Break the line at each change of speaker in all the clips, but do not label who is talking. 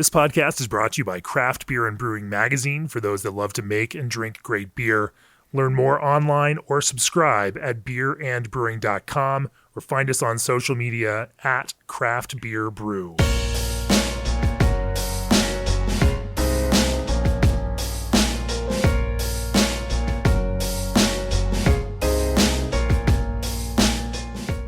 This podcast is brought to you by Craft Beer and Brewing Magazine for those that love to make and drink great beer. Learn more online or subscribe at beerandbrewing.com or find us on social media at Craft Beer Brew.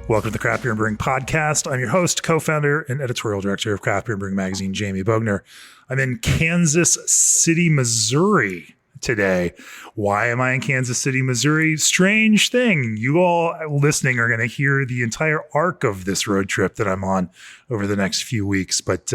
Welcome to the Craft Beer and Brewing Podcast. I'm your host, co-founder, and editorial director of Craft Beer and Brewing Magazine, Jamie Bogner. I'm in Kansas City, Missouri today. Why am I in Kansas City, Missouri? Strange thing. You all listening are going to hear the entire arc of this road trip that I'm on over the next few weeks. But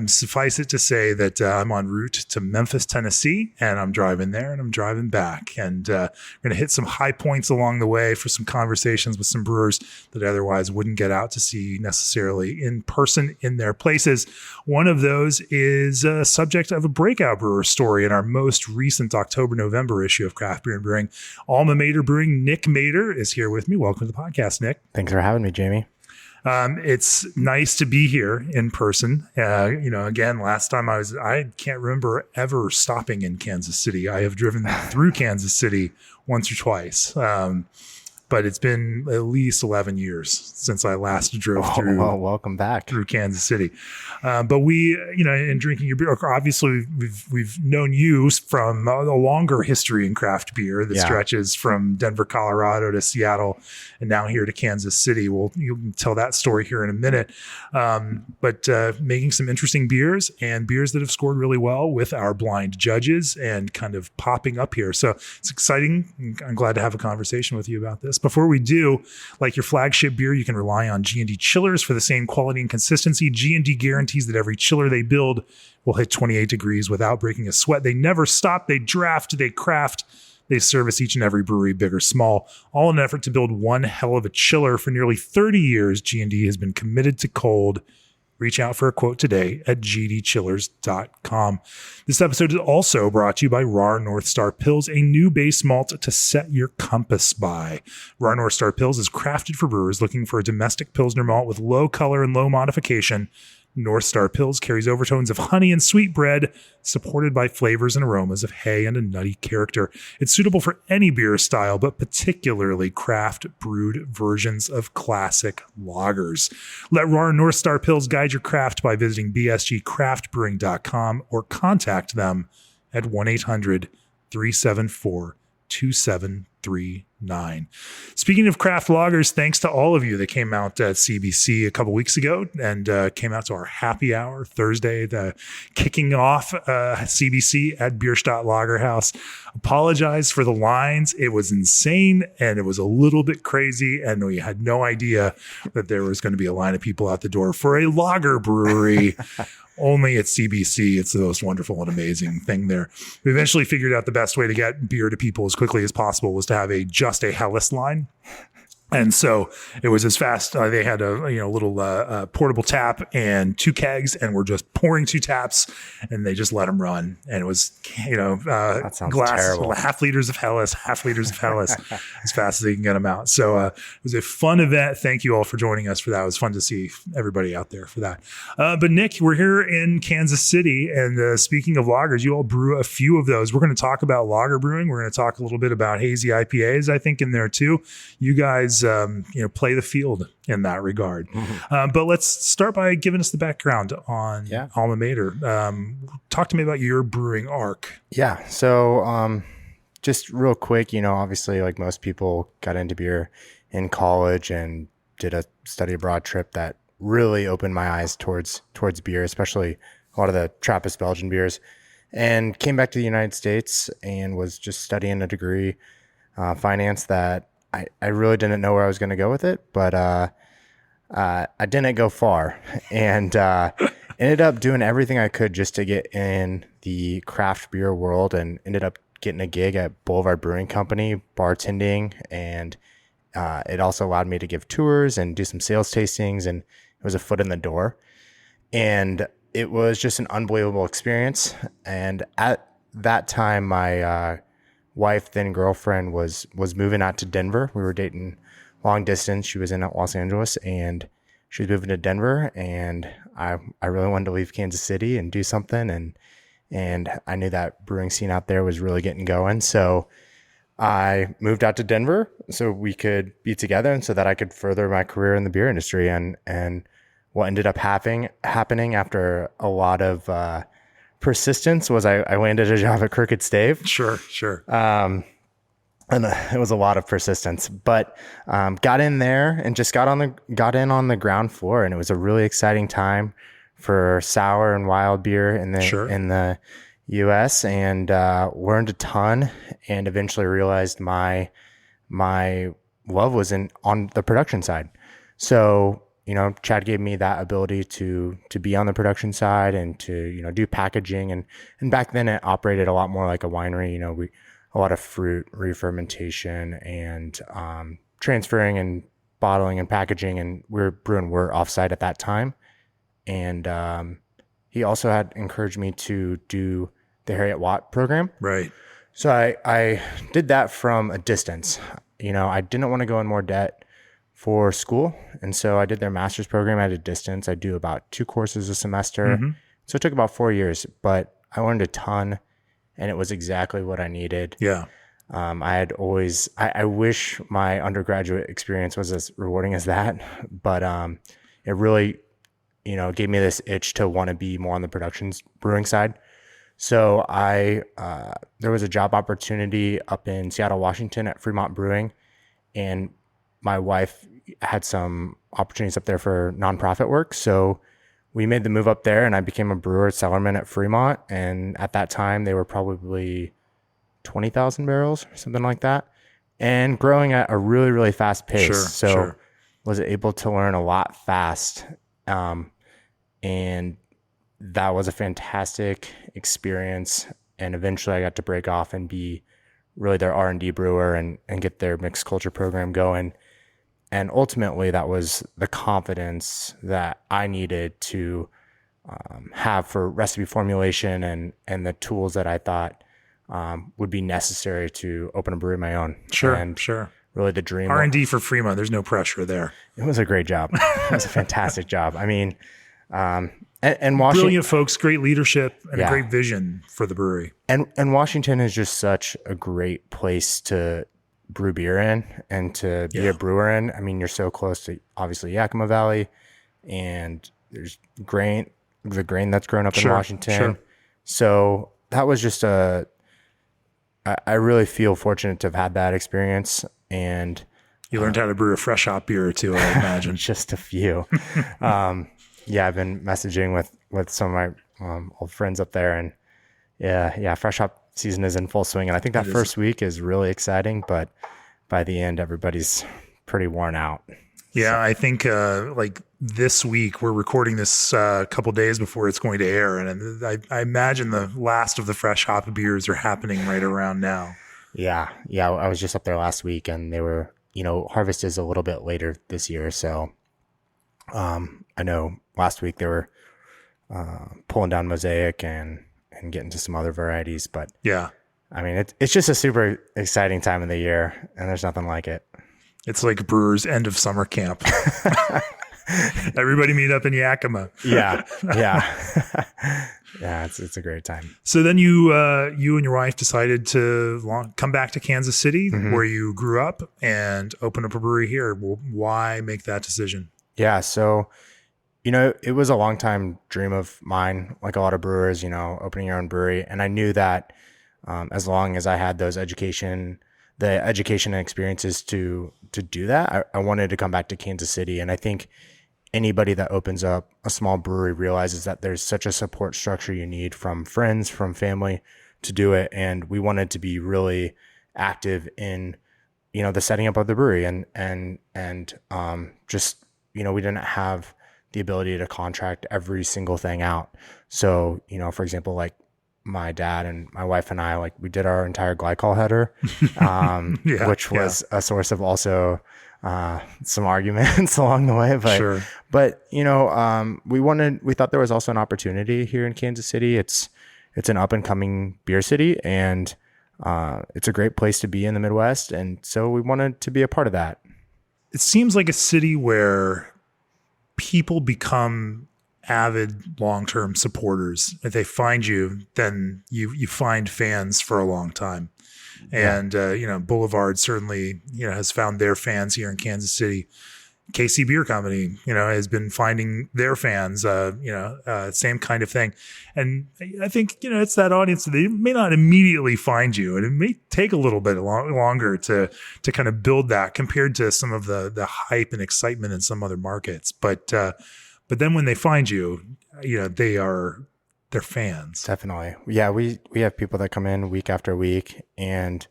suffice it to say that I'm en route to Memphis, Tennessee, and I'm driving there and I'm driving back. And we're going to hit some high points along the way for some conversations with some brewers that I otherwise wouldn't get out to see necessarily in person in their places. One of those is a subject of a breakout brewer story in our most recent October-November issue of Craft Beer and Brewing. Alma Brewing, Nick Mader is here with me. Welcome to the podcast, Nick.
Thanks for having me, Jamie.
It's nice to be here in person. Again, last time I can't remember ever stopping in Kansas City. I have driven through Kansas City once or twice. But it's been at least 11 years since I last drove through.
Well, welcome back
through Kansas City. But we, in drinking your beer, obviously we've known you from a longer history in craft beer that stretches from Denver, Colorado to Seattle, and now here to Kansas City. Well, you can tell that story here in a minute. But making some interesting beers and beers that have scored really well with our blind judges and kind of popping up here. So it's exciting. I'm glad to have a conversation with you about this. Before we do, like your flagship beer, you can rely on G&D chillers for the same quality and consistency. G&D guarantees that every chiller they build will hit 28 degrees without breaking a sweat. They never stop. They draft, they craft, they service each and every brewery, big or small, all in an effort to build one hell of a chiller. For nearly 30 years, G&D has been committed to cold. Reach out for a quote today at gdchillers.com. This episode is also brought to you by Rahr North Star Pils, a new base malt to set your compass by. Rahr North Star Pils is crafted for brewers looking for a domestic Pilsner malt with low color and low modification. North Star Pils carries overtones of honey and sweetbread, supported by flavors and aromas of hay and a nutty character. It's suitable for any beer style, but particularly craft brewed versions of classic lagers. Let Rahr North Star Pils guide your craft by visiting bsgcraftbrewing.com or contact them at 1-800-374-2739. Speaking of craft lagers, thanks to all of you that came out at CBC a couple weeks ago and came out to our happy hour Thursday, the kicking off CBC at Bierstadt Lagerhaus. Apologize for the lines. It was insane and it was a little bit crazy, and we had no idea that there was going to be a line of people out the door for a lager brewery. Only at CBC. It's the most wonderful and amazing thing there. We eventually figured out the best way to get beer to people as quickly as possible was to have just a Helles line. And so it was as fast. They had a little portable tap and 2 kegs, and we're just pouring 2 taps, and they just let them run. And it was
that sounds
glass
terrible.
half liters of Helles as fast as they can get them out. So it was a fun event. Thank you all for joining us for that. It was fun to see everybody out there for that. But Nick, we're here in Kansas City, and speaking of lagers, you all brew a few of those. We're going to talk about lager brewing. We're going to talk a little bit about hazy IPAs, I think, in there too. You guys play the field in that regard. Mm-hmm. But let's start by giving us the background on Alma Mader. Talk to me about your brewing arc.
Yeah. So just real quick, obviously like most people got into beer in college and did a study abroad trip that really opened my eyes towards beer, especially a lot of the Trappist Belgian beers, and came back to the United States and was just studying a degree, finance, that I really didn't know where I was going to go with it, but I didn't go far, and ended up doing everything I could just to get in the craft beer world, and ended up getting a gig at Boulevard Brewing Company, bartending, and it also allowed me to give tours and do some sales tastings, and it was a foot in the door. And it was just an unbelievable experience. And at that time, my wife, then girlfriend, was moving out to Denver. We were dating long distance. She was in Los Angeles, and she was moving to Denver, and I really wanted to leave Kansas City and do something. And I knew that brewing scene out there was really getting going. So I moved out to Denver so we could be together and so that I could further my career in the beer industry. And what ended up happening after a lot of persistence was I landed a job at Crooked Stave.
Sure.
And it was a lot of persistence, but got in there and just got in on the ground floor, and it was a really exciting time for sour and wild beer in the U.S. and learned a ton, and eventually realized my love was on the production side. So Chad gave me that ability to be on the production side and to do packaging, and back then it operated a lot more like a winery. A lot of fruit re-fermentation and transferring and bottling and packaging, and we're brewing wort offsite at that time. And he also had encouraged me to do the Harriet Watt program.
Right.
So I did that from a distance. I didn't want to go in more debt for school, and so I did their master's program at a distance. I do about 2 courses a semester. Mm-hmm. So it took about 4 years, but I learned a ton. And it was exactly what I needed.
Yeah.
I wish my undergraduate experience was as rewarding as that, but it really, gave me this itch to want to be more on the brewing side. So there was a job opportunity up in Seattle, Washington at Fremont Brewing, and my wife had some opportunities up there for nonprofit work. So we made the move up there, and I became a brewer cellarman at Fremont. And at that time, they were probably 20,000 barrels or something like that, and growing at a really, really fast pace. So was able to learn a lot fast. And that was a fantastic experience. And eventually I got to break off and be really their R&D brewer and get their mixed culture program going. And ultimately, that was the confidence that I needed to have for recipe formulation and the tools that I thought would be necessary to open a brewery of my own.
Sure.
Really the dream.
R&D for Fremont, there's no pressure there.
It was a great job. It was a fantastic job. I mean, and Washington,
brilliant folks, great leadership, and a great vision for the brewery.
And Washington is just such a great place to brew beer in and to be a brewer in. I mean, you're so close to obviously Yakima Valley, and there's the grain that's grown up in Washington. Sure. So that was just I really feel fortunate to have had that experience. And
you learned how to brew a fresh hop beer or two, I imagine.
Just a few. I've been messaging with some of my old friends up there, and fresh hop season is in full swing, and I think that first week is really exciting, but by the end everybody's pretty worn out.
I think like this week we're recording this a couple days before it's going to air, and I imagine the last of the fresh hop beers are happening right around now. I was just up there last week, and they were harvest is a little bit later this year, so I know last week they were pulling down Mosaic and getting to some other varieties, but I mean, it's just a super exciting time of the year, and there's nothing like it. It's like Brewers' end of summer camp. Everybody meet up in Yakima.
It's a great time.
So then you and your wife decided to come back to Kansas City, mm-hmm. where you grew up, and open up a brewery here. Well, why make that decision?
Yeah, so it was a long time dream of mine, like a lot of brewers, opening your own brewery. And I knew that as long as I had the education and experiences to do that, I wanted to come back to Kansas City. And I think anybody that opens up a small brewery realizes that there's such a support structure you need from friends, from family to do it. And we wanted to be really active in, the setting up of the brewery and just, we didn't have the ability to contract every single thing out. So, for example, like my dad and my wife and I, we did our entire glycol header, which was a source of also some arguments along the way. But we thought there was also an opportunity here in Kansas City. It's an up and coming beer city, and it's a great place to be in the Midwest. And so we wanted to be a part of that.
It seems like a city where people become avid long-term supporters. If they find you, then you find fans for a long time. And, Boulevard certainly, has found their fans here in Kansas City. KC Beer Company, has been finding their fans, same kind of thing. And I think, it's that audience that they may not immediately find you, and it may take a little bit longer to kind of build that compared to some of the hype and excitement in some other markets. But then when they find you, they're fans.
Definitely. Yeah. We have people that come in week after week, and,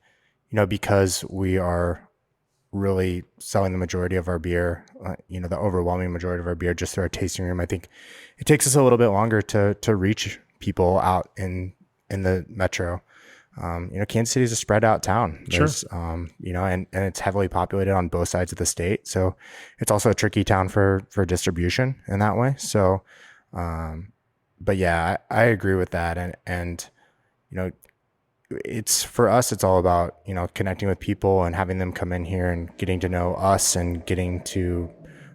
because we are really selling the majority of our beer, the overwhelming majority of our beer just through our tasting room, I think it takes us a little bit longer to reach people out in the metro. Kansas City is a spread out town. There's, and it's heavily populated on both sides of the state. So it's also a tricky town for distribution in that way. So, but yeah, I agree with that. And, it's for us, it's all about, connecting with people and having them come in here and getting to know us and getting to,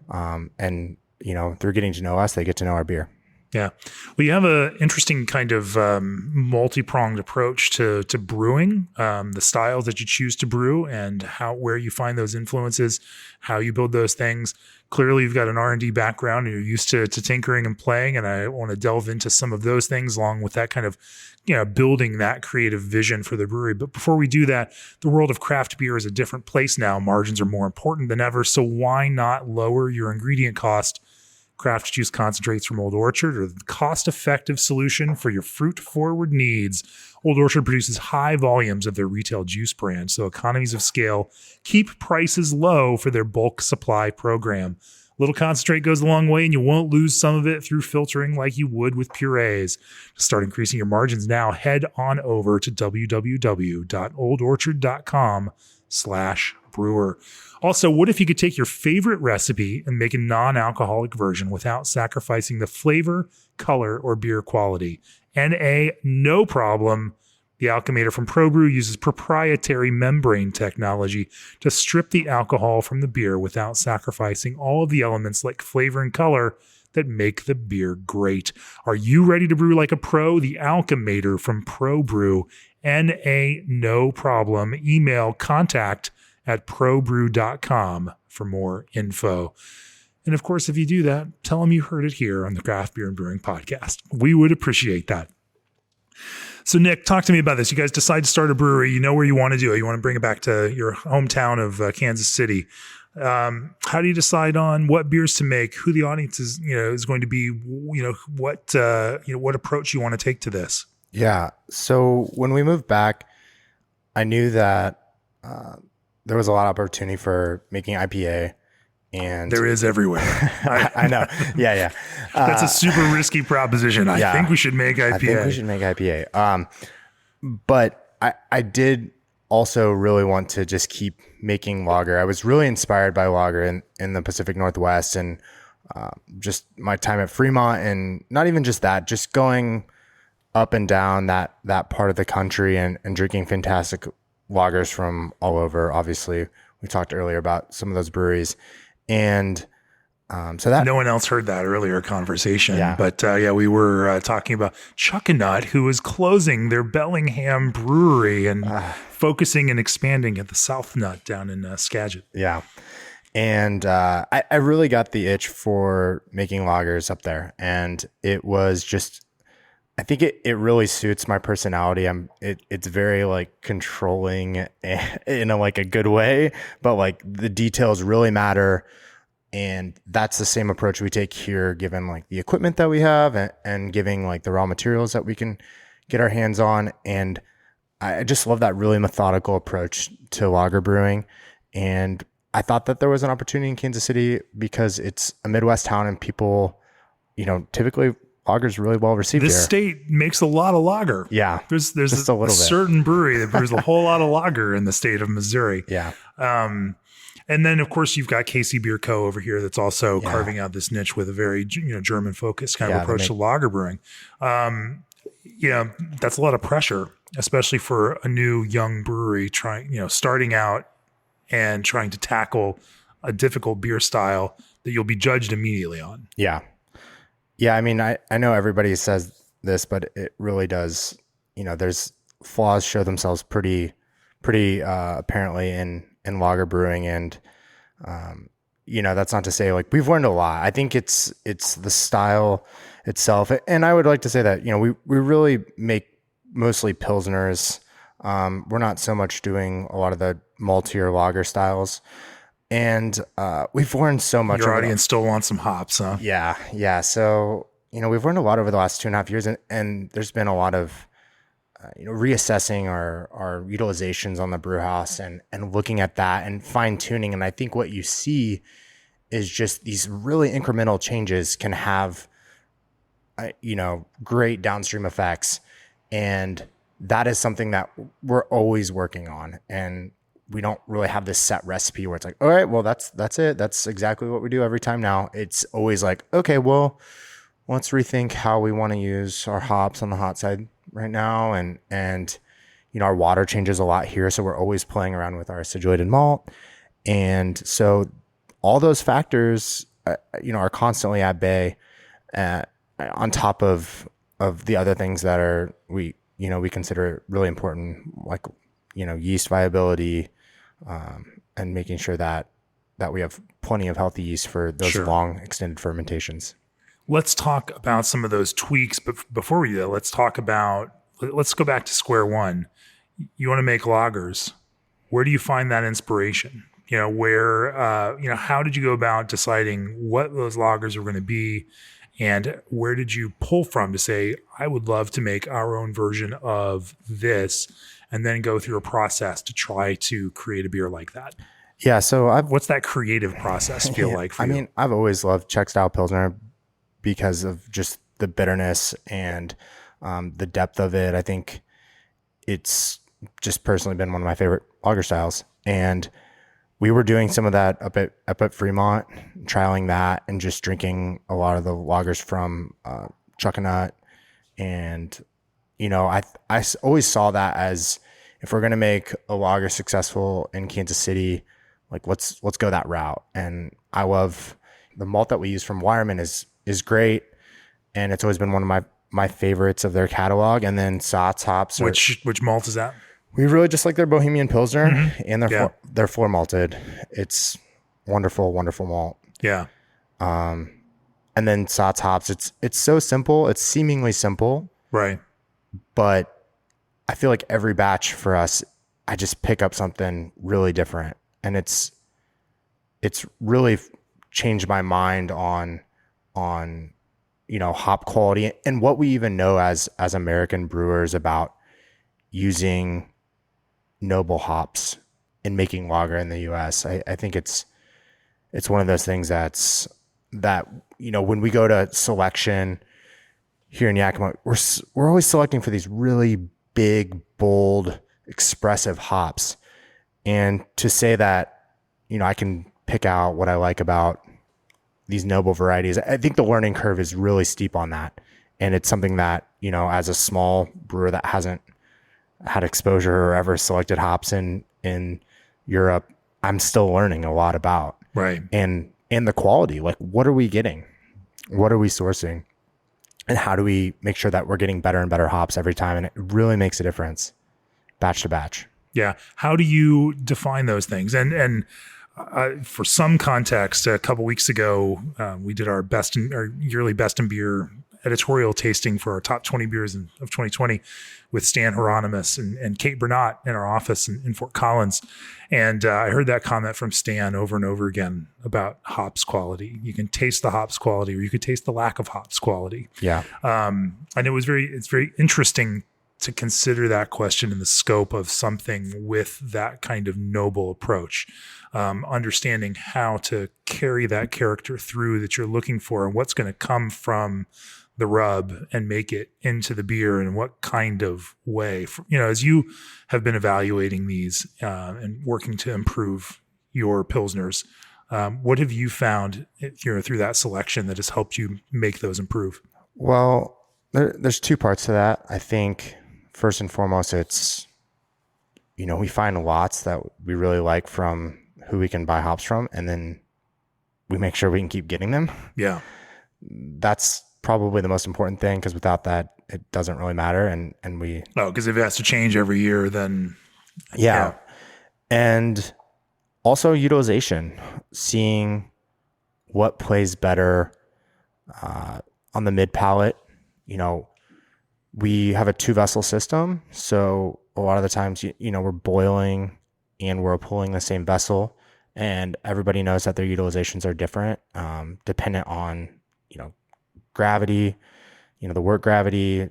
through getting to know us, they get to know our beer.
Yeah. Well, you have an interesting kind of multi-pronged approach to brewing, the styles that you choose to brew and where you find those influences, how you build those things. Clearly, you've got an R&D background and you're used to tinkering and playing, and I want to delve into some of those things along with that kind of, building that creative vision for the brewery. But before we do that, the world of craft beer is a different place now. Margins are more important than ever, so why not lower your ingredient cost? Craft juice concentrates from Old Orchard are the cost-effective solution for your fruit-forward needs. Old Orchard produces high volumes of their retail juice brand, so economies of scale keep prices low for their bulk supply program. Little concentrate goes a long way, and you won't lose some of it through filtering like you would with purees. To start increasing your margins now, head on over to www.oldorchard.com/brewer. Also, what if you could take your favorite recipe and make a non-alcoholic version without sacrificing the flavor, color, or beer quality? NA, no problem. The Alchemator from ProBrew uses proprietary membrane technology to strip the alcohol from the beer without sacrificing all of the elements like flavor and color that make the beer great. Are you ready to brew like a pro? The Alchemator from ProBrew. NA, no problem. Email contact@probrew.com for more info. And of course, if you do that, tell them you heard it here on the Craft Beer and Brewing Podcast. We would appreciate that. So Nick, talk to me about this. You guys decide to start a brewery. You know where you want to do it. You want to bring it back to your hometown of Kansas City. How do you decide on what beers to make, who the audience is, is going to be, what approach you want to take to this?
Yeah. So when we moved back, I knew that there was a lot of opportunity for making IPA, and
there is everywhere.
I know. Yeah.
That's a super risky proposition. I think we should make IPA.
But I did also really want to just keep making lager. I was really inspired by lager in the Pacific Northwest, and just my time at Fremont, and not even just that, just going up and down that part of the country and drinking fantastic lagers from all over. Obviously, we talked earlier about some of those breweries, and so that
no one else heard that earlier conversation. Yeah. But we were talking about Chuckanut, who is closing their Bellingham brewery and focusing and expanding at the South Nut down in Skagit.
Yeah. And I really got the itch for making lagers up there, and it was just, I think it really suits my personality. It's very like controlling in a good way, but like the details really matter. And that's the same approach we take here, given like the equipment that we have and giving like the raw materials that we can get our hands on. And I just love that really methodical approach to lager brewing. And I thought that there was an opportunity in Kansas City because it's a Midwest town and people, typically lager's really well received
this
here.
State makes a lot of lager.
Yeah.
There's a certain brewery that brews a whole lot of lager in the state of Missouri.
Yeah.
And then of course you've got KC Beer Co. over here that's also carving out this niche with a very German focused kind of approach to lager brewing. That's a lot of pressure, especially for a new young brewery starting out and trying to tackle a difficult beer style that you'll be judged immediately on.
Yeah. Yeah. I mean, I know everybody says this, but it really does, there's flaws show themselves pretty apparently in lager brewing. And, that's not to say like we've learned a lot. I think it's the style itself. And I would like to say that, we really make mostly Pilsners. We're not so much doing a lot of the maltier lager styles. And we've learned so much.
Your audience still wants some hops, huh?
Yeah. Yeah. So, we've learned a lot over the last 2.5 years, and there's been a lot of, reassessing our utilizations on the brew house and looking at that and fine tuning. And I think what you see is just these really incremental changes can have, great downstream effects. And that is something that we're always working on. And we don't really have this set recipe where it's like, all right, well, that's it. That's exactly what we do every time now. It's always like, okay, well, let's rethink how we want to use our hops on the hot side right now. And our water changes a lot here. So we're always playing around with our acidulated malt. And so all those factors, are constantly at bay on top of the other things that we consider really important, like, yeast viability, and making sure that we have plenty of healthy yeast for those long extended fermentations.
Let's talk about some of those tweaks, but before we do that, let's go back to square one. You want to make lagers. Where do you find that inspiration? How did you go about deciding what those lagers were going to be? And where did you pull from to say, I would love to make our own version of this, and then go through a process to try to create a beer like that?
Yeah. So
what's that creative process feel like for you?
I mean, I've always loved Czech style Pilsner because of just the bitterness and the depth of it. I think it's just personally been one of my favorite lager styles. And we were doing some of that up at Fremont, trialing that and just drinking a lot of the lagers from Chuckanut. And, I always saw that as, if we're going to make a lager successful in Kansas City, like let's go that route. And I love the malt that we use from Wireman is great. And it's always been one of my favorites of their catalog. And then Saaz hops.
Which malt is that?
We really just like their Bohemian Pilsner, and they're floor malted. It's wonderful, wonderful malt.
Yeah.
And then Saaz hops. It's so simple. It's seemingly simple.
Right.
But I feel like every batch for us, I just pick up something really different. And it's really changed my mind on hop quality and what we even know as American brewers about using noble hops in making lager in the US. I think it's one of those things that when we go to selection here in Yakima, we're always selecting for these really big, bold, expressive hops. And to say that, I can pick out what I like about these noble varieties, I think the learning curve is really steep on that. And it's something that, as a small brewer that hasn't had exposure or ever selected hops in Europe, I'm still learning a lot about.
Right.
And the quality, like what are we getting? What are we sourcing? And how do we make sure that we're getting better and better hops every time? And it really makes a difference batch to batch.
Yeah. How do you define those things? And for some context, a couple weeks ago, we did our yearly Best in Beer editorial tasting for our top 20 beers of 2020 with Stan Hieronymus and Kate Bernat in our office in Fort Collins. And I heard that comment from Stan over and over again about hops quality. You can taste the hops quality, or you could taste the lack of hops quality.
Yeah.
And it's very interesting to consider that question in the scope of something with that kind of noble approach. Understanding how to carry that character through that you're looking for, and what's going to come from the rub and make it into the beer, and what kind of way. As you have been evaluating these and working to improve your Pilsners, what have you found through that selection that has helped you make those improve?
Well, there's two parts to that. I think first and foremost, it's, we find lots that we really like from who we can buy hops from, and then we make sure we can keep getting them.
Yeah.
That's probably the most important thing, because without that, it doesn't really matter. And we,
because if it has to change every year, then
yeah. And also utilization, seeing what plays better on the mid-palate. We have a 2-vessel system, so a lot of the times, we're boiling and we're pulling the same vessel, and everybody knows that their utilizations are different, dependent on, gravity, the work gravity,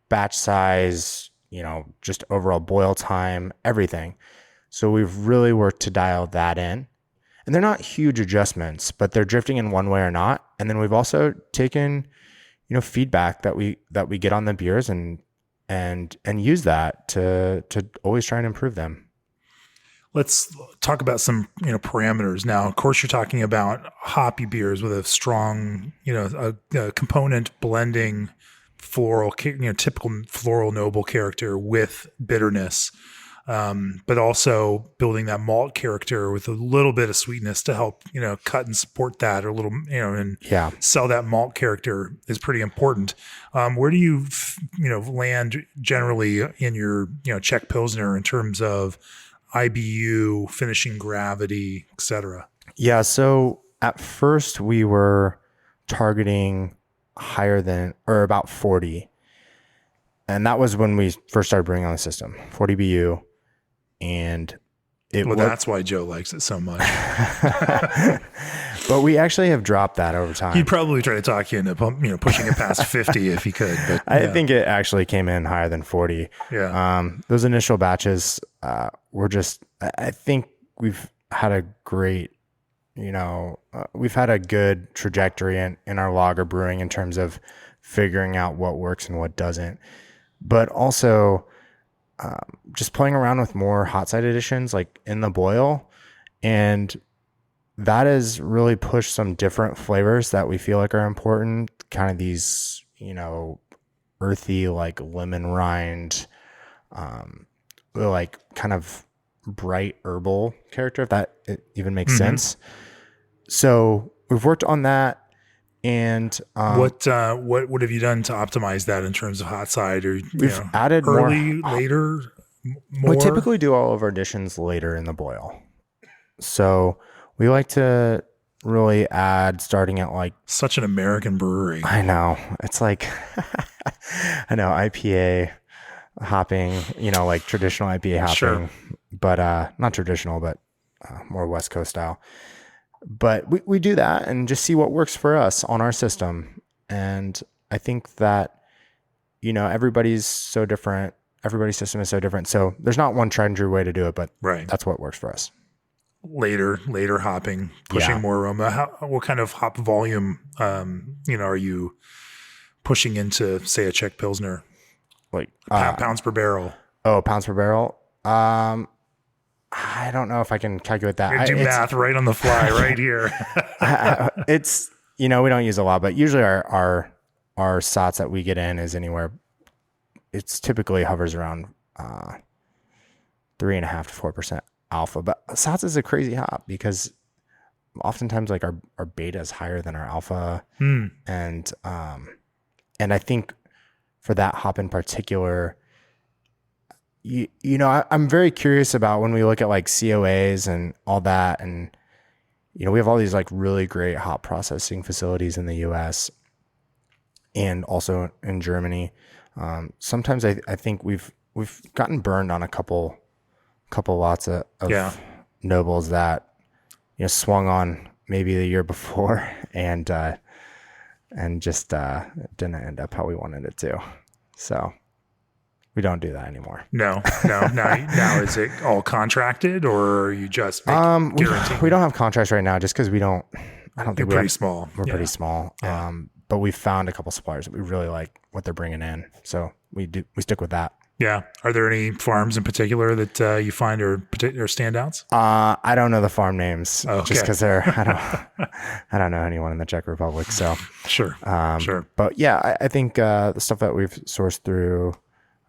batch size, just overall boil time, everything. So we've really worked to dial that in. And they're not huge adjustments, but they're drifting in one way or not. And then we've also taken, feedback that we get on the beers and use that to always try and improve them.
Let's talk about some, parameters now. Of course, you're talking about hoppy beers with a strong, a component blending floral, typical floral noble character with bitterness. But also building that malt character with a little bit of sweetness to help, cut and support that, or a little, and sell that malt character is pretty important. Where do you, land generally in your, Czech Pilsner in terms of IBU, finishing gravity, et cetera?
Yeah. So at first we were targeting higher than, or about 40. And that was when we first started bringing on the system, 40 BU. And
that's why Joe likes it so much.
But we actually have dropped that over time.
He'd probably try to talk you into pushing it past 50 if he could. But
I think it actually came in higher than 40.
Yeah.
Those initial batches were just, I think we've had a great, we've had a good trajectory in our lager brewing in terms of figuring out what works and what doesn't. But also just playing around with more hot side additions like in the boil, and that has really pushed some different flavors that we feel like are important, kind of these earthy, like lemon rind, like kind of bright herbal character, if that even makes sense. So we've worked on that. And
what have you done to optimize that in terms of hot side? Or
we've added
early,
more,
later, more?
We typically do all of our additions later in the boil. So we like to really add starting at like
such an American brewery.
I know. It's like I know IPA hopping, like traditional IPA hopping,
sure.
But not traditional, but more West Coast style. But we do that and just see what works for us on our system. And I think that, everybody's so different. Everybody's system is so different. So there's not one tried and true way to do it, but that's what works for us.
Later hopping, pushing more aroma. What kind of hop volume, are you pushing into, say, a Czech Pilsner?
Like
pounds per barrel.
Oh, pounds per barrel. I don't know if I can calculate that.
I do math right on the fly right here.
It's, we don't use a lot, but usually our Saaz that we get in is anywhere. It's typically hovers around 3.5% to 4% alpha. But Saaz is a crazy hop because oftentimes like our beta is higher than our alpha. And I think for that hop in particular, I'm very curious about when we look at like COAs and all that. And, we have all these like really great hop processing facilities in the US and also in Germany. Sometimes I think we've gotten burned on a couple lots of nobles that, swung on maybe the year before and just didn't end up how we wanted it to. So we don't do that anymore. No.
Now is it all contracted, or are you just guaranteeing?
We don't have contracts right now, just because I don't think
we're pretty small.
We're pretty small.
Yeah.
But we found a couple suppliers that we really like what they're bringing in, so we stick with that.
Yeah. Are there any farms in particular that you find are particular standouts?
I don't know the farm names, just because
I
don't know anyone in the Czech Republic. So
sure.
But yeah, I think the stuff that we've sourced through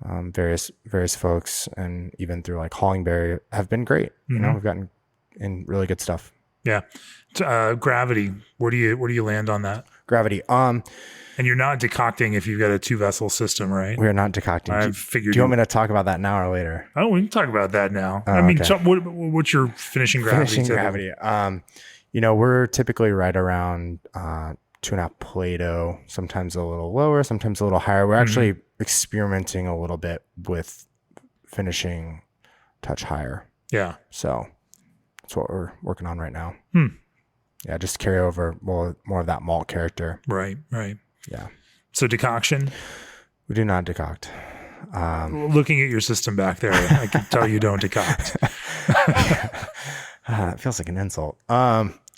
various folks and even through like Hollingberry have been great. We've gotten in really good stuff.
Yeah. Gravity. Where do you land on that?
Gravity.
And you're not decocting if you've got a 2-vessel system, right?
We are not decocting.
I figured.
Do you want me to talk about that now or later?
Oh, we can talk about that now.
Oh,
I mean,
okay.
what's your finishing gravity?
Finishing gravity. We're typically right around 2.5 Plato, sometimes a little lower, sometimes a little higher. We're actually experimenting a little bit with finishing touch higher.
Yeah.
So that's what we're working on right now. Yeah, just carry over more of that malt character.
Right.
Yeah.
So decoction?
We do not decoct.
Looking at your system back there, I can tell you don't decoct.
It feels like an insult.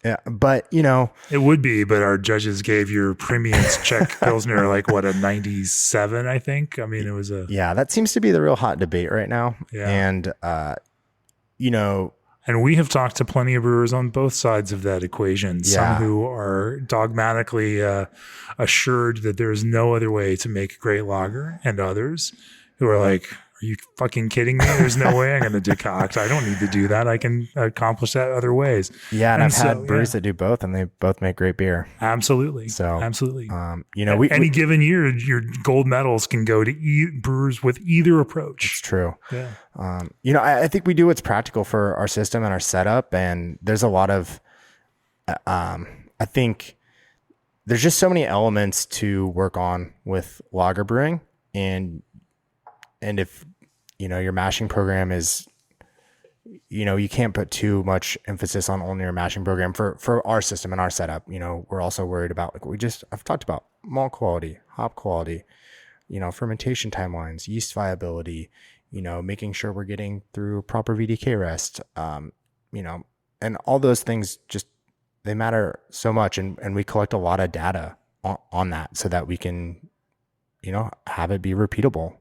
Yeah, but
it would be, but our judges gave your Premium's Czech Pilsner like what, a 97, I think. I mean, it was
that seems to be the real hot debate right now.
Yeah.
And
and we have talked to plenty of brewers on both sides of that equation. Some who are dogmatically assured that there is no other way to make a great lager, and others who are like, are you fucking kidding me? There's no way I'm going to decoct. I don't need to do that. I can accomplish that other ways.
Yeah, and I've had breweries that do both, and they both make great beer.
Absolutely.
So
absolutely.
Any
given year, your gold medals can go to brewers with either approach.
It's true.
Yeah.
I think we do what's practical for our system and our setup, and there's a lot of, I think there's just so many elements to work on with lager brewing, and if your mashing program is, you can't put too much emphasis on only your mashing program for our system and our setup. We're also worried about, I've talked about malt quality, hop quality, fermentation timelines, yeast viability, making sure we're getting through proper VDK rest, and all those things they matter so much. And we collect a lot of data on that so that we can, have it be repeatable.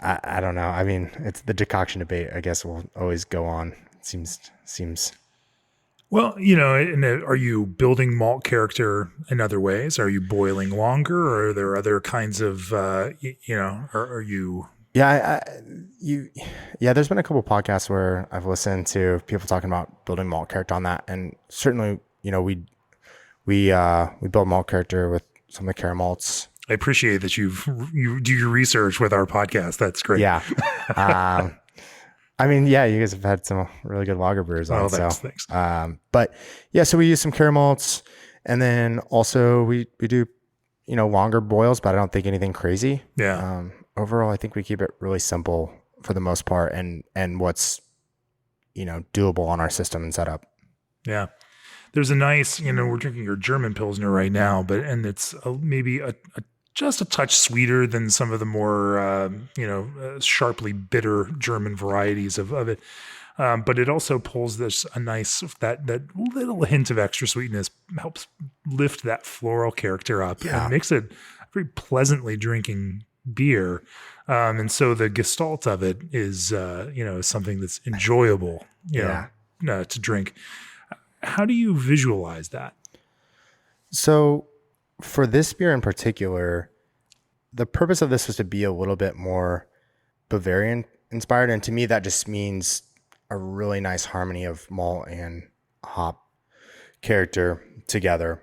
I don't know. I mean, it's the decoction debate, I guess, will always go on. It seems.
Well, are you building malt character in other ways? Are you boiling longer, or are there other kinds of, are you?
Yeah, there's been a couple podcasts where I've listened to people talking about building malt character on that. And certainly, we build malt character with some of the Cara malts.
I appreciate that you do your research with our podcast. That's great.
Yeah. You guys have had some really good lager brewers on.
Thanks.
So we use some Cara malts, and then also we do, longer boils, but I don't think anything crazy.
Yeah.
Overall, I think we keep it really simple for the most part, and what's, doable on our system and setup.
Yeah. There's a nice, we're drinking your German Pilsner right now, and it's maybe just a touch sweeter than some of the more, sharply bitter German varieties of it. But it also pulls a nice, that little hint of extra sweetness helps lift that floral character up and makes it a very pleasantly drinking beer. And so the gestalt of it is, something that's enjoyable, to drink. How do you visualize that?
So for this beer in particular, the purpose of this was to be a little bit more Bavarian inspired. And to me, that just means a really nice harmony of malt and hop character together.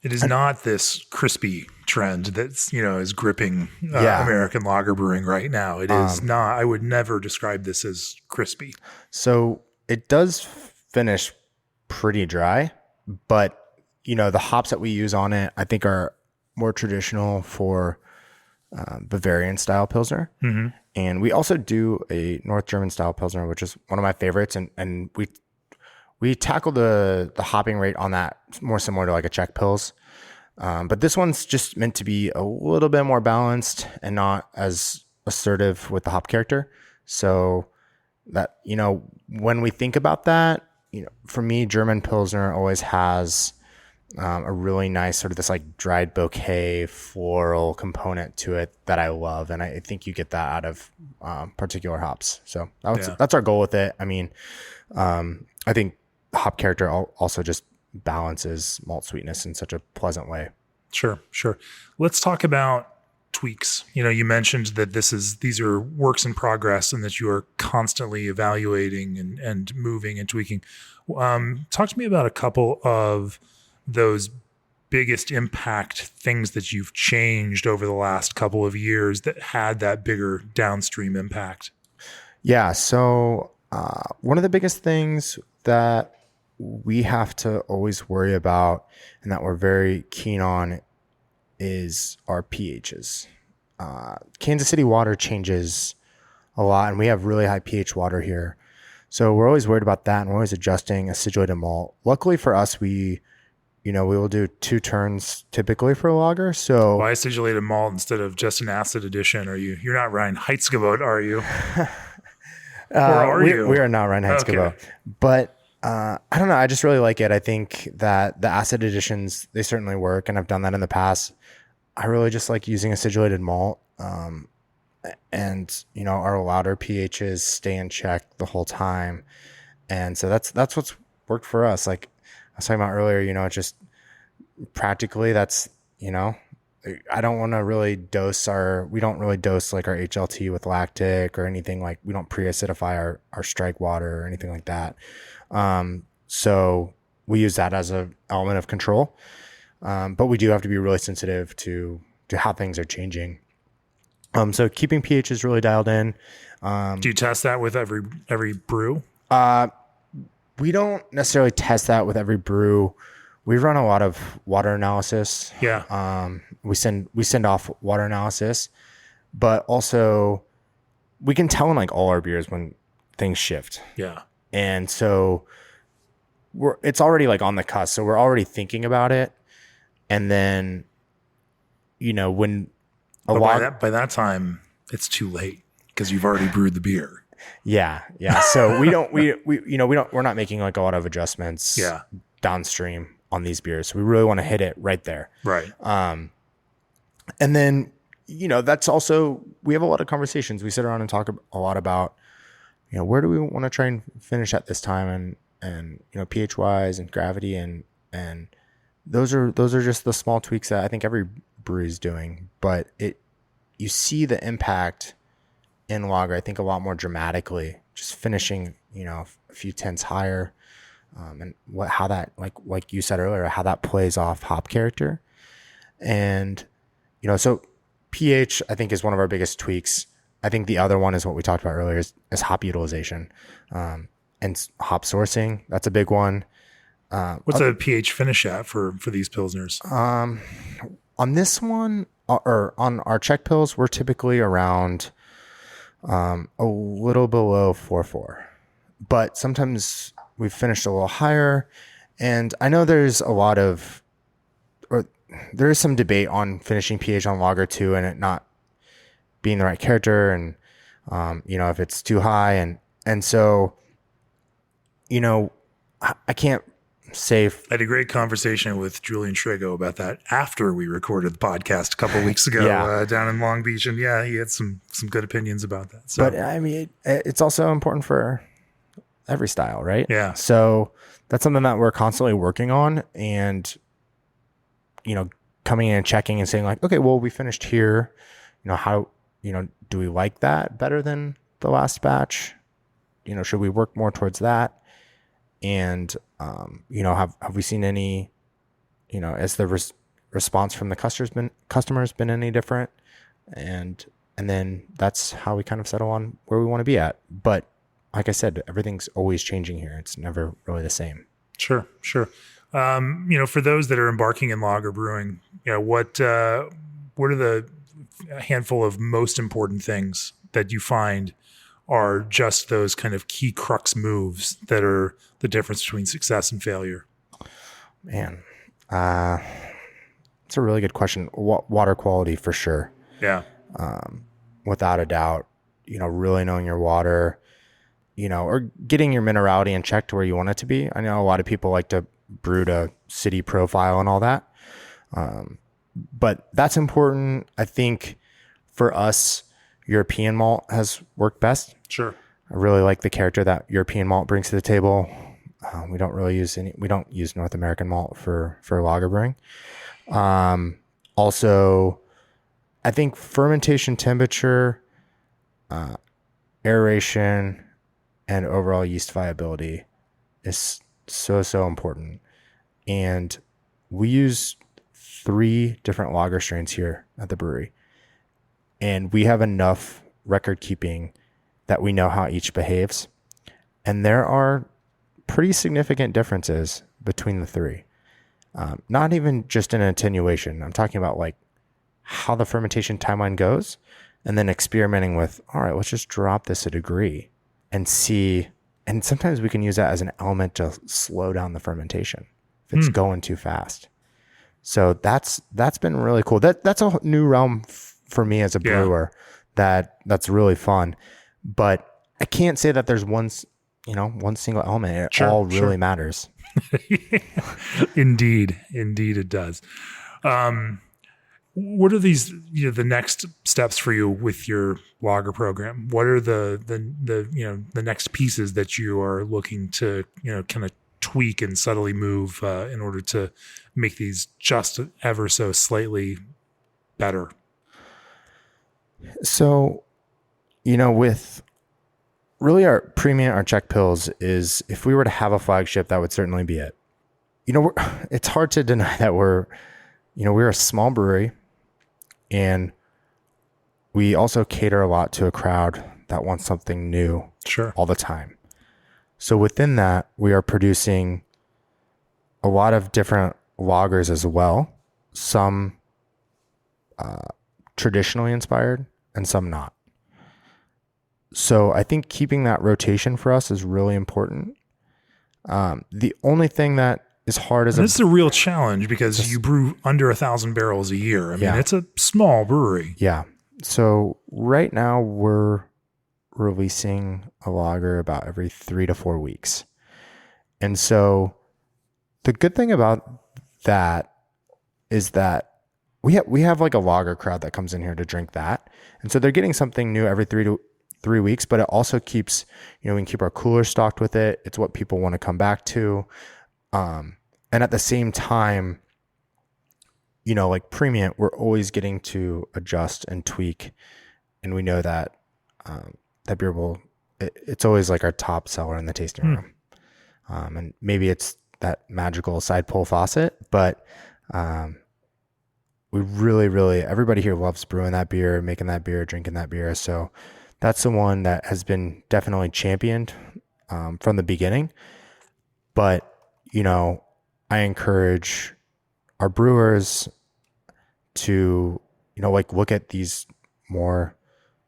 It is not this crispy trend that's, is gripping American lager brewing right now. It is not. I would never describe this as crispy.
So it does finish pretty dry, but the hops that we use on it, I think, are more traditional for Bavarian style Pilsner.
Mm-hmm.
And we also do a North German style Pilsner, which is one of my favorites. And we tackle the hopping rate on that more similar to like a Czech Pils. But this one's just meant to be a little bit more balanced and not as assertive with the hop character. So that, when we think about that, for me, German Pilsner always has a really nice sort of this like dried bouquet floral component to it that I love. And I think you get that out of particular hops. So that's our goal with it. I mean, I think hop character also just balances malt sweetness in such a pleasant way.
Sure. Let's talk about tweaks? You mentioned that these are works in progress and that you are constantly evaluating and moving and tweaking. Talk to me about a couple of those biggest impact things that you've changed over the last couple of years that had that bigger downstream impact.
Yeah. So one of the biggest things that we have to always worry about and that we're very keen on is our pHs. Kansas City water changes a lot, and we have really high pH water here. So we're always worried about that, and we're always adjusting acidulated malt. Luckily for us, we will do 2 turns typically for a lager. So
why acidulated malt instead of just an acid addition? You're not Ryan Heitzgebot, are you? Or are you?
We are not Ryan Heitzgebot. Okay. But I don't know. I just really like it. I think that the acid additions, they certainly work, and I've done that in the past. I really just like using acidulated malt. And our louder pHs stay in check the whole time. And so that's what's worked for us. Like I was talking about earlier, just practically that's, I don't want to really we don't really dose like our HLT with lactic or anything. Like we don't pre-acidify our strike water or anything like that. So we use that as an element of control. But we do have to be really sensitive to how things are changing. So keeping pH is really dialed in.
Do you test that with every brew?
We don't necessarily test that with every brew. We run a lot of water analysis.
Yeah.
We send off water analysis, but also we can tell in like all our beers when things shift.
Yeah.
And so it's already like on the cusp. So we're already thinking about it. And then, when
by that time it's too late because you've already brewed the beer.
Yeah. So we're not making like a lot of adjustments downstream on these beers. So we really want to hit it right there.
Right.
And then, that's also, we have a lot of conversations. We sit around and talk a lot about, where do we want to try and finish at this time and pH wise and gravity and those are just the small tweaks that I think every brewery is doing, but you see the impact in lager, I think, a lot more dramatically, just finishing, a few tenths higher, and how that, like you said earlier, how that plays off hop character. And, so pH, I think, is one of our biggest tweaks. I think the other one is what we talked about earlier is hop utilization, and hop sourcing. That's a big one.
What's a pH finish at for these Pilsners?
On this one, or on our Czech pills, we're typically around a little below 4.4, but sometimes we've finished a little higher. And I know there is some debate on finishing pH on lager 2 and it not being the right character, and if it's too high, and so I can't say. I
had a great conversation with Julian Schrago about that after we recorded the podcast a couple of weeks ago down in Long Beach, and he had some good opinions about that. So.
But I mean, it's also important for every style, right?
Yeah.
So that's something that we're constantly working on, and coming in and checking and saying like, okay, well, we finished here. How do we like that better than the last batch? Should we work more towards that? And, have we seen any, has the response from the customers been any different? And then that's how we kind of settle on where we want to be at. But like I said, everything's always changing here. It's never really the same.
Sure. For those that are embarking in lager brewing, what are the handful of most important things that you find are just those kind of key crux moves that are the difference between success and failure?
Man, it's a really good question. Water quality for sure.
Yeah.
Without a doubt, really knowing your water, or getting your minerality in check to where you want it to be. I know a lot of people like to brew to city profile and all that. But that's important. I think for us, European malt has worked best.
Sure.
I really like the character that European malt brings to the table. We don't use North American malt for lager brewing. Also, I think fermentation temperature, aeration, and overall yeast viability is so important. And we use 3 different lager strains here at the brewery. And we have enough record keeping that we know how each behaves. And there are pretty significant differences between the 3. Not even just in attenuation. I'm talking about like how the fermentation timeline goes, and then experimenting with, all right, let's just drop this a degree and see. And sometimes we can use that as an element to slow down the fermentation if it's going too fast. So that's been really cool. That's a new realm for me as a brewer. That's really fun. But I can't say that there's one single element. It all really matters.
Indeed it does. What are these, the next steps for you with your lager program? What are the next pieces that you are looking to, kind of tweak and subtly move in order to make these just ever so slightly better?
So, with really our premium, our Czech pills is, if we were to have a flagship, that would certainly be it. It's hard to deny that we're a small brewery, and we also cater a lot to a crowd that wants something new all the time. So within that, we are producing a lot of different lagers as well, some traditionally inspired and some not. So I think keeping that rotation for us is really important. The only thing that is hard as
this is a real challenge because you brew under 1,000 barrels a year. I mean, it's a small brewery.
Yeah. So right now we're releasing a lager about every 3 to 4 weeks. And so the good thing about that is that we have like a lager crowd that comes in here to drink that. And so they're getting something new every 3 weeks, but it also keeps, we can keep our cooler stocked with it. It's what people want to come back to. And at the same time, like premium, we're always getting to adjust and tweak. And we know that, that beer it's always like our top seller in the tasting room. And maybe it's that magical side pull faucet, but, we really, everybody here loves brewing that beer, making that beer, drinking that beer. So that's the one that has been definitely championed, from the beginning. But, I encourage our brewers to, look at these more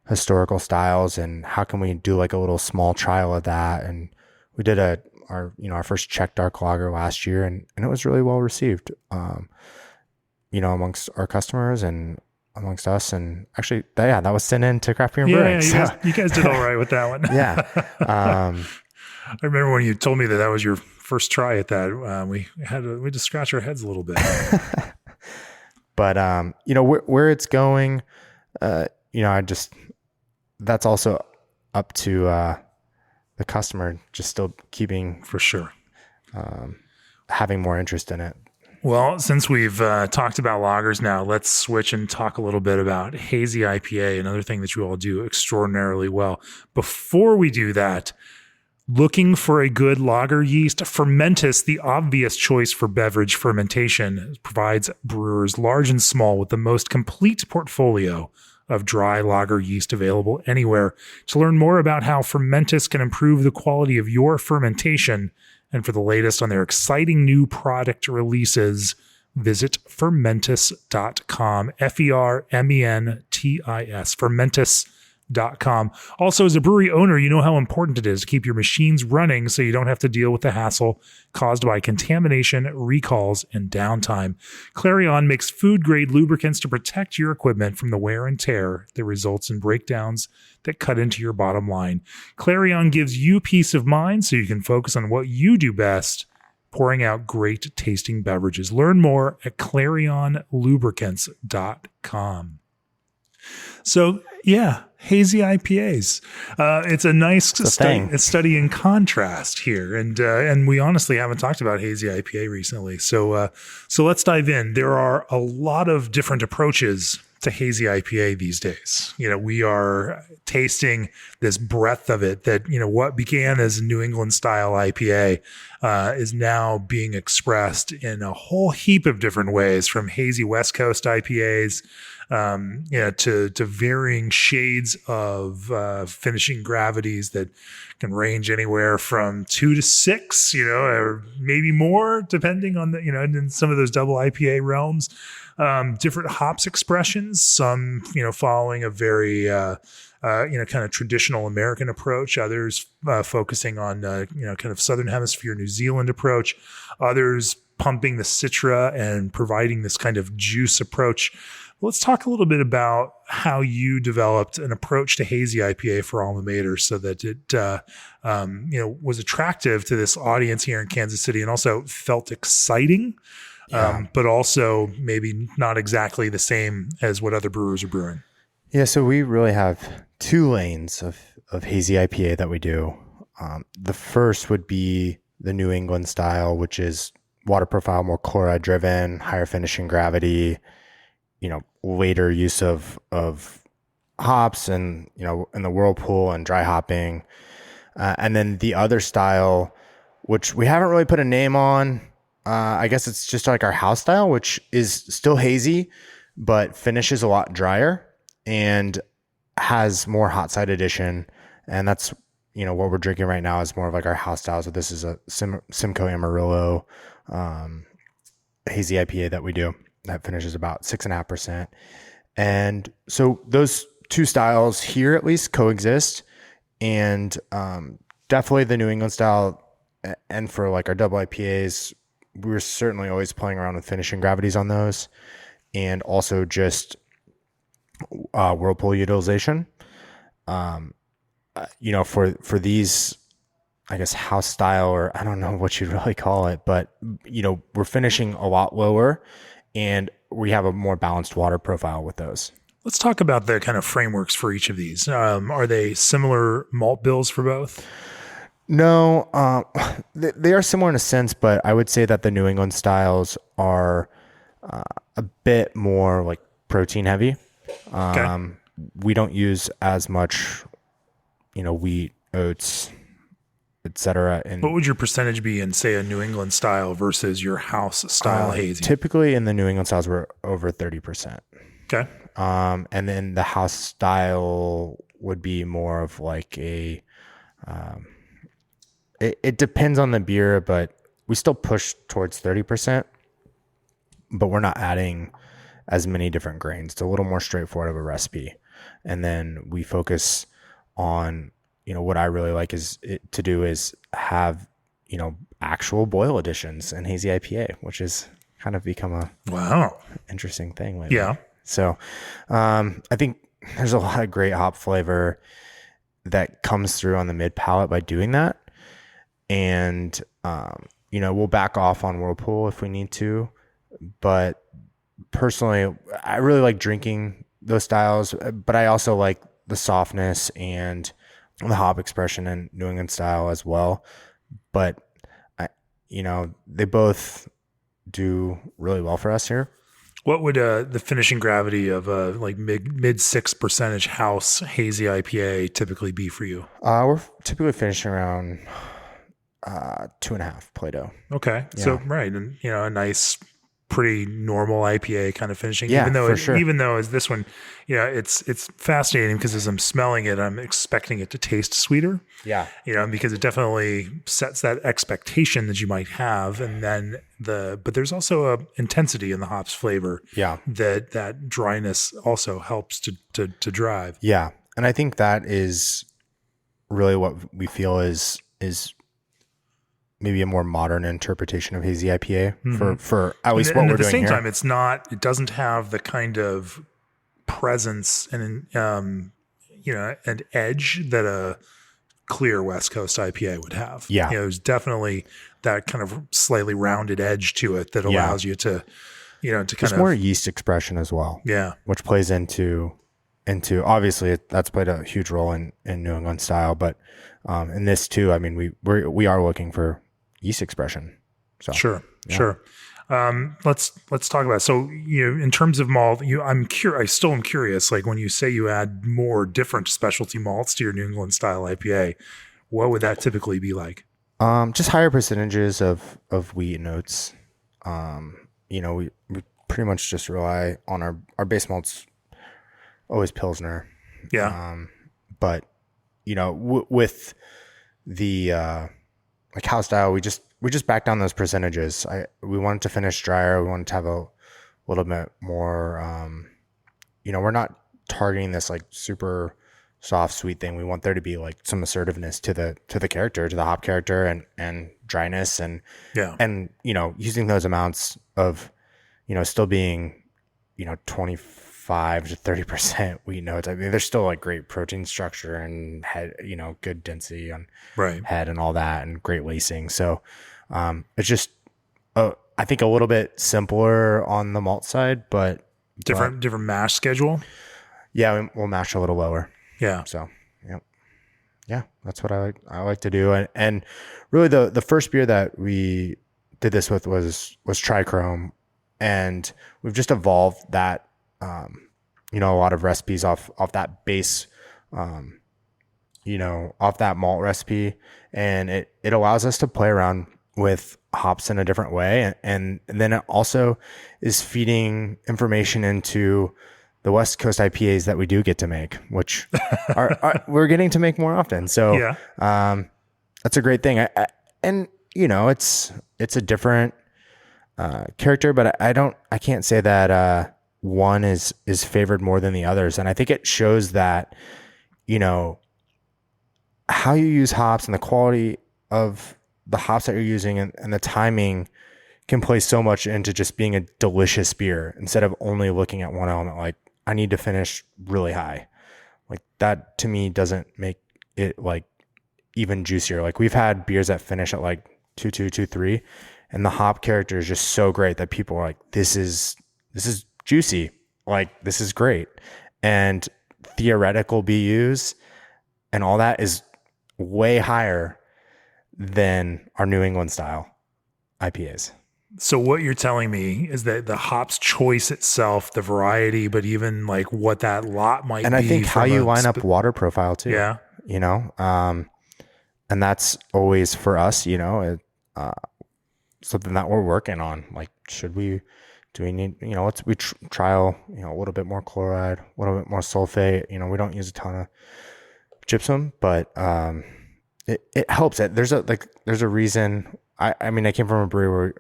historical styles and how can we do like a little small trial of that. And we did our first Czech dark lager last year, and it was really well received, amongst our customers and amongst us. And actually, that was sent in to Craft Beer and Brewing.
You guys did all right with that one.
Yeah.
I remember when you told me that was your first try at that. We had to scratch our heads a little bit.
But where it's going, that's also up to the customer, just still keeping,
for sure,
having more interest in it.
Well, since we've talked about lagers now, let's switch and talk a little bit about Hazy IPA, another thing that you all do extraordinarily well. Before we do that, looking for a good lager yeast, Fermentis, the obvious choice for beverage fermentation, provides brewers large and small with the most complete portfolio of dry lager yeast available anywhere. To learn more about how Fermentis can improve the quality of your fermentation, and for the latest on their exciting new product releases, visit fermentis.com, Fermentis, fermentis.com. Also, as a brewery owner, you know how important it is to keep your machines running so you don't have to deal with the hassle caused by contamination, recalls, and downtime. Clarion makes food-grade lubricants to protect your equipment from the wear and tear that results in breakdowns that cut into your bottom line. Clarion gives you peace of mind so you can focus on what you do best, pouring out great tasting beverages. Learn more at clarionlubricants.com. So, Hazy IPAs. It's a nice study in contrast here. And we honestly haven't talked about Hazy IPA recently. So let's dive in. There are a lot of different approaches to Hazy IPA these days. We are tasting this breadth of it that, what began as a New England style IPA is now being expressed in a whole heap of different ways, from hazy West Coast IPAs, to varying shades of finishing gravities that can range anywhere from 2 to 6, or maybe more, depending on in some of those double IPA realms. Different hops expressions, some, following a very, kind of traditional American approach, others focusing on, kind of Southern Hemisphere, New Zealand approach, others pumping the Citra and providing this kind of juice approach. Let's talk a little bit about how you developed an approach to Hazy IPA for Alma Mater so that it, was attractive to this audience here in Kansas City and also felt exciting. But also maybe not exactly the same as what other brewers are brewing.
Yeah, so we really have 2 lanes of Hazy IPA that we do. The first would be the New England style, which is water profile, more chloride driven, higher finishing gravity, later use of hops and, in the whirlpool and dry hopping. And then the other style, which we haven't really put a name on, I guess it's just like our house style, which is still hazy, but finishes a lot drier and has more hot side addition. And that's, what we're drinking right now is more of like our house style. So this is a Simcoe Amarillo Hazy IPA that we do that finishes about 6.5%. And so those 2 styles here at least coexist, and definitely the New England style. And for like our double IPAs, we're certainly always playing around with finishing gravities on those, and also just whirlpool utilization. For these, I guess, house style, or I don't know what you'd really call it, but we're finishing a lot lower, and we have a more balanced water profile with those.
Let's talk about the kind of frameworks for each of these. Are they similar malt bills for both?
No, they are similar in a sense, but I would say that the New England styles are a bit more like protein heavy. Okay. We don't use as much, wheat, oats, etc. And
what would your percentage be in, say, a New England style versus your house style hazy?
Typically in the New England styles, we're over 30%.
Okay.
And then the house style would be more of like a, it depends on the beer, but we still push towards 30%, but we're not adding as many different grains. It's a little more straightforward of a recipe. And then we focus on, what I really like to do is have, actual boil additions in Hazy IPA, which has kind of become a interesting thing lately.
Yeah.
So I think there's a lot of great hop flavor that comes through on the mid-palate by doing that. And, we'll back off on whirlpool if we need to. But personally, I really like drinking those styles, but I also like the softness and the hop expression in New England style as well. But, they both do really well for us here.
What would the finishing gravity of a like mid 6% house Hazy IPA typically be for you?
We're typically finishing around 2.5 Play-Doh.
Okay. Yeah. So, right. And, a nice, pretty normal IPA kind of finishing.
Yeah,
even though as this one, it's fascinating because as I'm smelling it, I'm expecting it to taste sweeter.
Yeah.
Because it definitely sets that expectation that you might have. And then but there's also a intensity in the hops flavor.
Yeah.
That dryness also helps to drive.
Yeah. And I think that is really what we feel is maybe a more modern interpretation of Hazy IPA for at least what we're doing here. At the same
time, it doesn't have the kind of presence and, an edge that a clear West Coast IPA would have.
Yeah.
There's definitely that kind of slightly rounded edge to it that allows you to,
There's more yeast expression as well.
Yeah.
Which plays into obviously that's played a huge role in New England style, but in this too, I mean, we are looking for yeast expression. So
Sure. Let's talk about it. So, in terms of malt, I still am curious. Like when you say you add more different specialty malts to your New England style IPA, what would that typically be like?
Just higher percentages of wheat and oats. We pretty much just rely on our base malts, always Pilsner.
Yeah.
But with the like house style, we just back down those percentages. We wanted to finish drier. We wanted to have a little bit more. We're not targeting this like super soft sweet thing. We want there to be like some assertiveness to the character, to the hop character, and dryness, and using those amounts of still being 25 to 30% wheat notes. I mean, there's still like great protein structure and head, good density on head and all that, and great lacing. So it's just I think a little bit simpler on the malt side, but
different mash schedule.
Yeah, we'll mash a little lower.
Yeah.
So yeah, that's what I like to do. And really the first beer that we did this with was Trichrome, and we've just evolved that. A lot of recipes off that base, off that malt recipe, and it allows us to play around with hops in a different way, and then it also is feeding information into the West Coast IPAs that we do get to make, which we're getting to make more often. So that's a great thing. It's a different character, but I can't say that one is favored more than the others. And I think it shows that, how you use hops and the quality of the hops that you're using and the timing can play so much into just being a delicious beer, instead of only looking at one element. Like, I need to finish really high. Like, that to me doesn't make it like even juicier. Like, we've had beers that finish at like 2.2, 2.3, and the hop character is just so great that people are like, this is juicy. Like, this is great. And theoretical BUs and all that is way higher than our New England style IPAs.
So what you're telling me is that the hops choice itself, the variety, but even like what that lot might be.
And I think how you line up water profile too.
Yeah.
And that's always for us, something that we're working on. Like, do we need, we trial, a little bit more chloride, a little bit more sulfate. We don't use a ton of gypsum, but it helps. There's a reason. I mean, I came from a brewery where,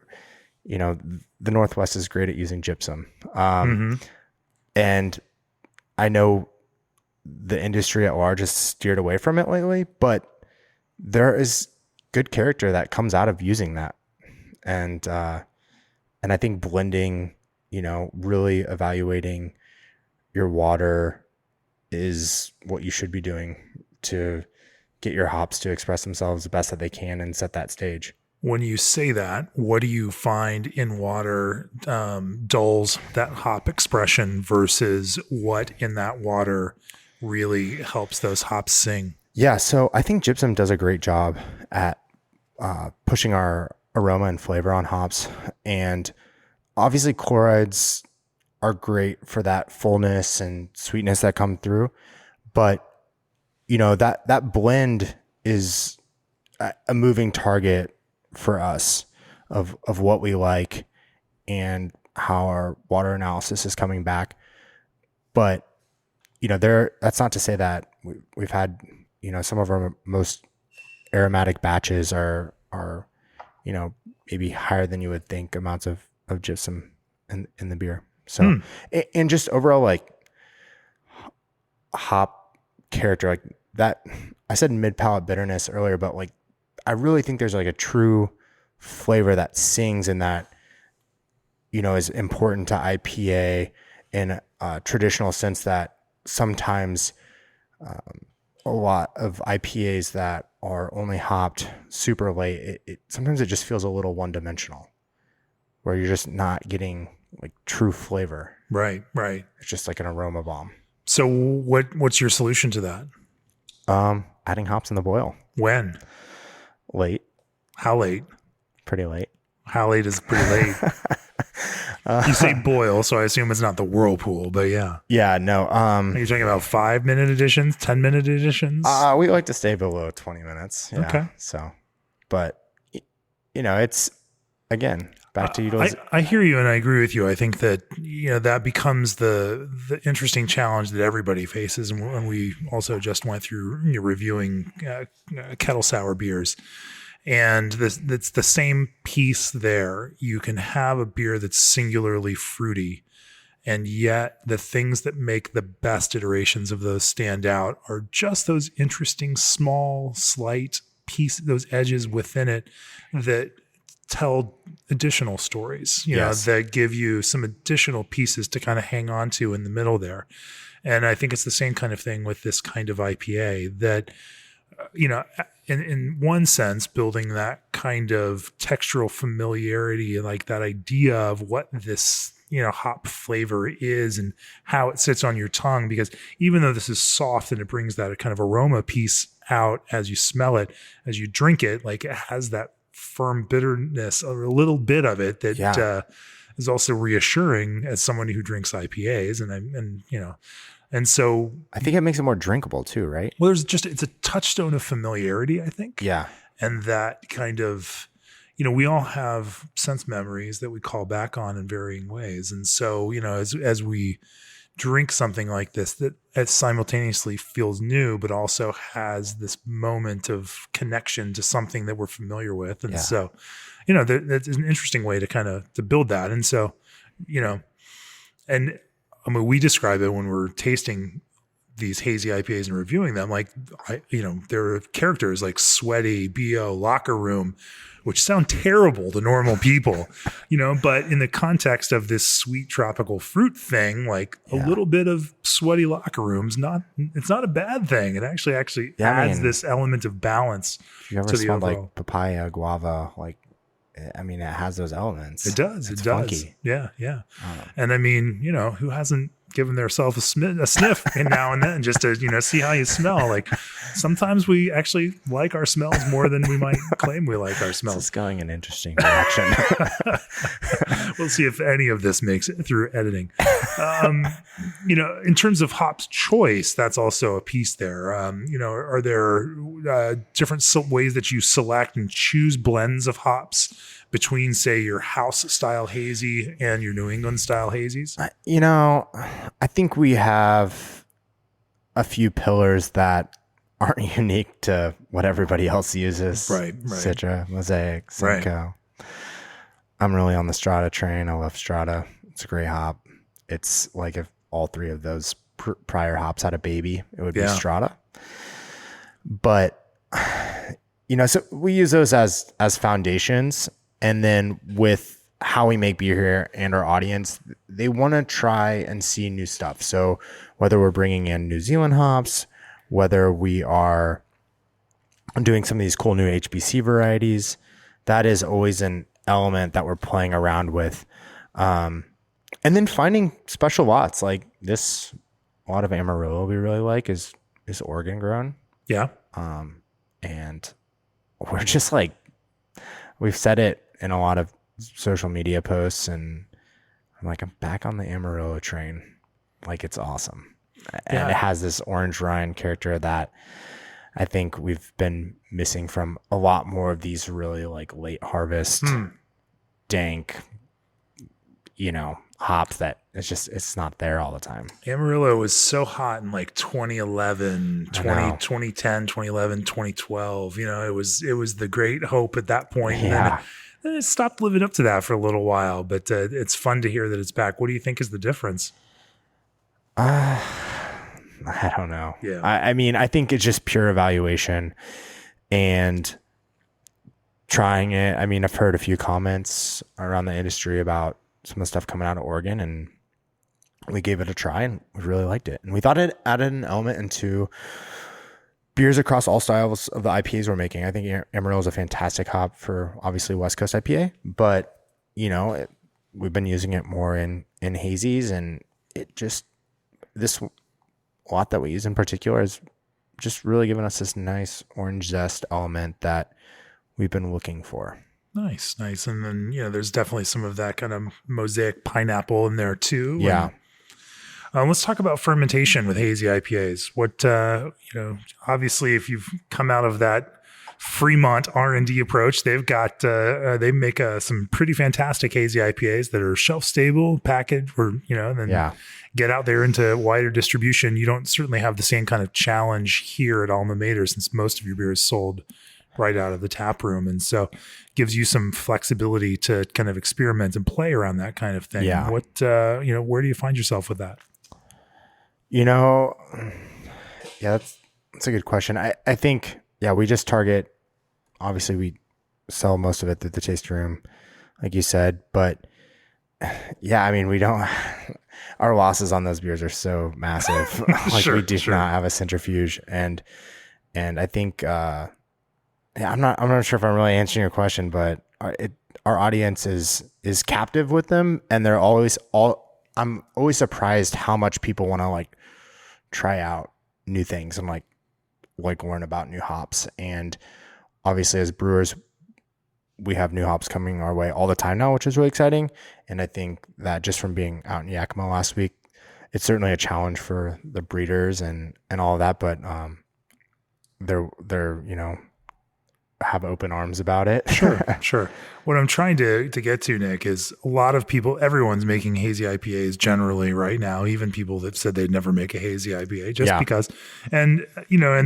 the Northwest is great at using gypsum. And I know the industry at large has steered away from it lately, but there is good character that comes out of using that. And I think blending, really evaluating your water is what you should be doing to get your hops to express themselves the best that they can and set that stage.
When you say that, what do you find in water dulls that hop expression versus what in that water really helps those hops sing?
Yeah, so I think gypsum does a great job at pushing our aroma and flavor on hops. And obviously chlorides are great for that fullness and sweetness that come through. But, that blend is a moving target for us of what we like and how our water analysis is coming back. But, that's not to say that we've had, some of our most aromatic batches are maybe higher than you would think amounts of gypsum in the beer. So, and just overall, like, hop character, like that, I said mid-palate bitterness earlier, but like, I really think there's like a true flavor that sings and that, is important to IPA in a traditional sense that sometimes a lot of IPAs that are only hopped super late, sometimes it just feels a little one-dimensional, where you're just not getting like true flavor.
Right.
It's just like an aroma bomb.
So what's your solution to that?
Adding hops in the boil.
When?
Late.
How late?
Pretty late.
How late is pretty late? You say boil, so I assume it's not the whirlpool, but yeah.
Yeah, no.
Are you talking about 5-minute editions, 10-minute editions?
We like to stay below 20 minutes. Yeah.
Okay.
So, but it's again back to utilization.
I hear you, and I agree with you. I think that that becomes the interesting challenge that everybody faces, and when we also just went through reviewing kettle sour beers. And that's the same piece there. You can have a beer that's singularly fruity, and yet the things that make the best iterations of those stand out are just those interesting, small, slight pieces, those edges within it that tell additional stories, that give you some additional pieces to kind of hang on to in the middle there. And I think it's the same kind of thing with this kind of IPA that, in one sense, building that kind of textural familiarity, like that idea of what this, hop flavor is and how it sits on your tongue, because even though this is soft and it brings that kind of aroma piece out as you smell it, as you drink it, like it has that firm bitterness or a little bit of it that is also reassuring as someone who drinks IPAs. And so
I think it makes it more drinkable too, right?
Well, it's a touchstone of familiarity, I think.
Yeah.
And that kind of, we all have sense memories that we call back on in varying ways. And so, as we drink something like this, that it simultaneously feels new, but also has this moment of connection to something that we're familiar with. And so, that's an interesting way to kind of to build that. And so, and I mean, we describe it when we're tasting these hazy IPAs and reviewing them, like, there are characters like sweaty, BO, locker room, which sound terrible to normal people, but in the context of this sweet tropical fruit thing, like a little bit of sweaty locker rooms, it's not a bad thing. It actually adds this element of balance.
You ever smelled like papaya, guava, like, it has those elements.
It does.
It's
it does.
Funky.
Yeah. Yeah. And I mean, who hasn't given themselves a sniff now and then just to, see how you smell? Like sometimes we actually like our smells more than we might claim we like our smells.
It's going in an interesting direction.
We'll see if any of this makes it through editing. In terms of hops choice, that's also a piece there. Are there different ways that you select and choose blends of hops between, say, your house style hazy and your New England style hazies?
I think we have a few pillars that aren't unique to what everybody else uses.
Right.
Citra, Mosaic, Simcoe. Right. I'm really on the Strata train. I love Strata. It's a great hop. It's like if all three of those prior hops had a baby, it would be Strata. But, so we use those as foundations. And then with how we make beer here and our audience, they want to try and see new stuff. So whether we're bringing in New Zealand hops, whether we are doing some of these cool new HBC varieties, that is always an element that we're playing around with. And then finding special lots like this. A lot of Amarillo we really like is Oregon grown.
Yeah.
And we're just like, we've said it in a lot of social media posts, and I'm back on the Amarillo train. Like, it's awesome. And it has this orange rind character that I think we've been missing from a lot more of these really like late harvest, dank, hops that it's not there all the time.
Amarillo was so hot in like 2011, 2010, 2011, 2012. It was the great hope at that point.
Yeah.
And then it stopped living up to that for a little while, but it's fun to hear that it's back. What do you think is the difference?
I don't know.
Yeah.
I think it's just pure evaluation and trying it. I've heard a few comments around the industry about some of the stuff coming out of Oregon, and we gave it a try and we really liked it. And we thought it added an element into beers across all styles of the IPAs we're making. I think Amarillo is a fantastic hop for obviously West Coast IPA, but we've been using it more in hazies, and it just, this lot that we use in particular is just really giving us this nice orange zest element that we've been looking for.
Nice. And then, there's definitely some of that kind of mosaic pineapple in there too.
Yeah.
And, let's talk about fermentation with hazy IPAs. What, obviously if you've come out of that Fremont R&D approach, they've got, they make some pretty fantastic hazy IPAs that are shelf stable, packaged, or, and then get out there into wider distribution. You don't certainly have the same kind of challenge here at Alma Mater, since most of your beer is sold right out of the tap room. And so gives you some flexibility to kind of experiment and play around that kind of thing.
Yeah.
What, where do you find yourself with that?
That's a good question. I think, we just target, obviously we sell most of it through the tasting room, like you said, but we don't, our losses on those beers are so massive. We do not have a centrifuge. And I think, I'm not sure if I'm really answering your question, but our audience is captive with them, and they're I'm always surprised how much people want to try out new things and learn about new hops. And obviously as brewers, we have new hops coming our way all the time now, which is really exciting. And I think that just from being out in Yakima last week, it's certainly a challenge for the breeders and all of that, but they're have open arms about it.
Sure. What I'm trying to get to, Nick, is a lot of people, everyone's making hazy IPAs generally right now, even people that said they'd never make a hazy IPA because, and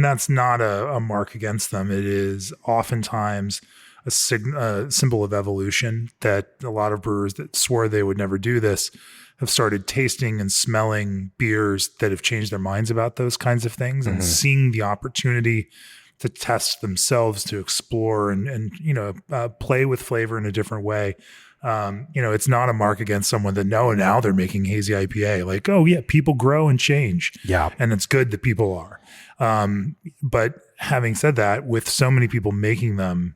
that's not a mark against them. It is oftentimes a symbol of evolution, that a lot of brewers that swore they would never do this have started tasting and smelling beers that have changed their minds about those kinds of things, and seeing the opportunity to test themselves, to explore and play with flavor in a different way. It's not a mark against someone that now they're making hazy IPA. People grow and change.
Yeah.
And it's good that people are. But having said that, with so many people making them,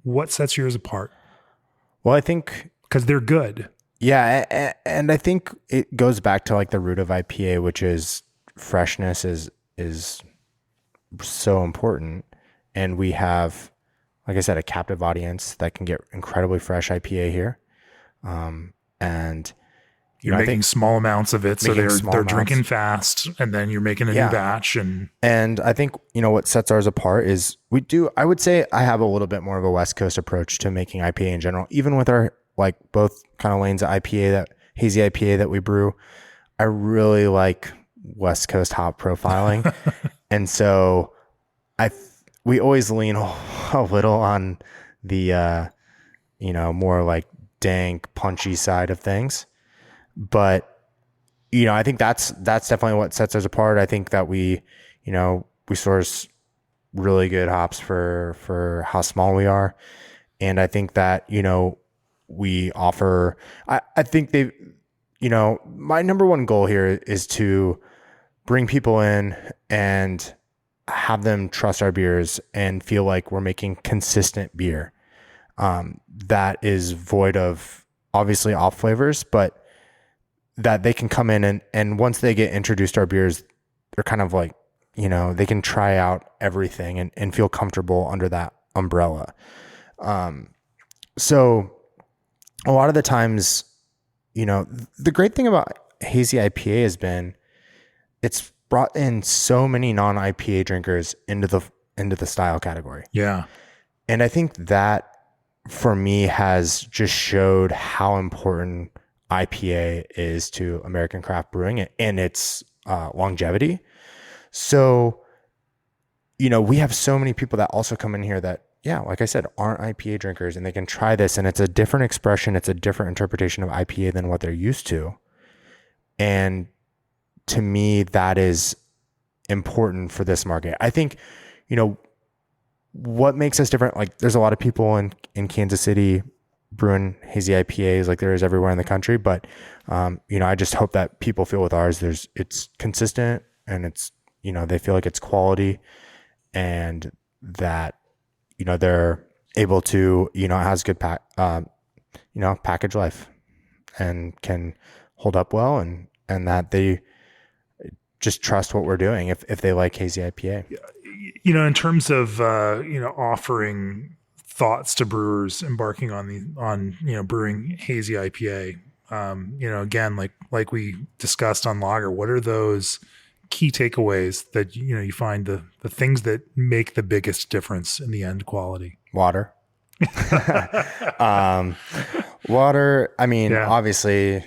what sets yours apart?
Well, I think
because they're good.
Yeah. And I think it goes back to the root of IPA, which is freshness is so important. And we have, like I said, a captive audience that can get incredibly fresh IPA here. And
you're making small amounts of it, so they're drinking fast, and then you're making a new batch.
And I think what sets ours apart is I would say I have a little bit more of a West Coast approach to making IPA in general, even with our both kind of lanes of IPA, that hazy IPA that we brew. I really like West Coast hop profiling. And so we always lean a little on the, more dank, punchy side of things. But, I think that's definitely what sets us apart. I think that we source really good hops for how small we are. And I think that, we offer, I think my number one goal here is to bring people in and have them trust our beers and feel like we're making consistent beer that is void of obviously off flavors, but that they can come in and once they get introduced to our beers, they're kind of they can try out everything and feel comfortable under that umbrella. So a lot of the times, the great thing about hazy IPA has been it's brought in so many non-IPA drinkers into the style category.
Yeah.
And I think that for me has just showed how important IPA is to American craft brewing and its longevity. So, we have so many people that also come in here that, like I said, aren't IPA drinkers, and they can try this, and it's a different expression. It's a different interpretation of IPA than what they're used to. And to me, that is important for this market. I think, what makes us different, there's a lot of people in Kansas City brewing hazy IPAs like there is everywhere in the country. But, I just hope that people feel with ours, it's consistent, and it's, they feel like it's quality, and that, they're able to, it has good package life and can hold up well, and that they just trust what we're doing if they like hazy IPA.
In terms of, offering thoughts to brewers embarking on brewing hazy IPA? Again, like we discussed on lager, what are those key takeaways that you find the things that make the biggest difference in the end quality?
Water. Water. I mean, obviously,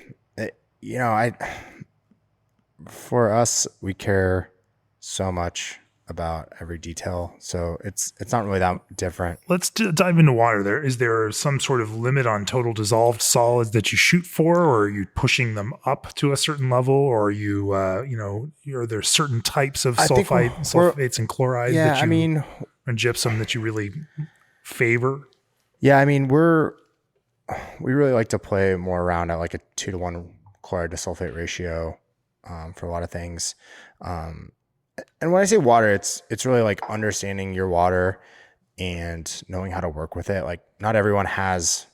for us, we care so much about every detail, so it's not really that different.
Let's dive into water. Is there some sort of limit on total dissolved solids that you shoot for, or are you pushing them up to a certain level, or are you are there certain types of sulfates and chlorides and gypsum that you really favor?
Yeah, I mean, we really like to play more around at like a 2-to-1 chloride to sulfate ratio for a lot of things. And when I say water, it's really like understanding your water and knowing how to work with it. Like, not everyone has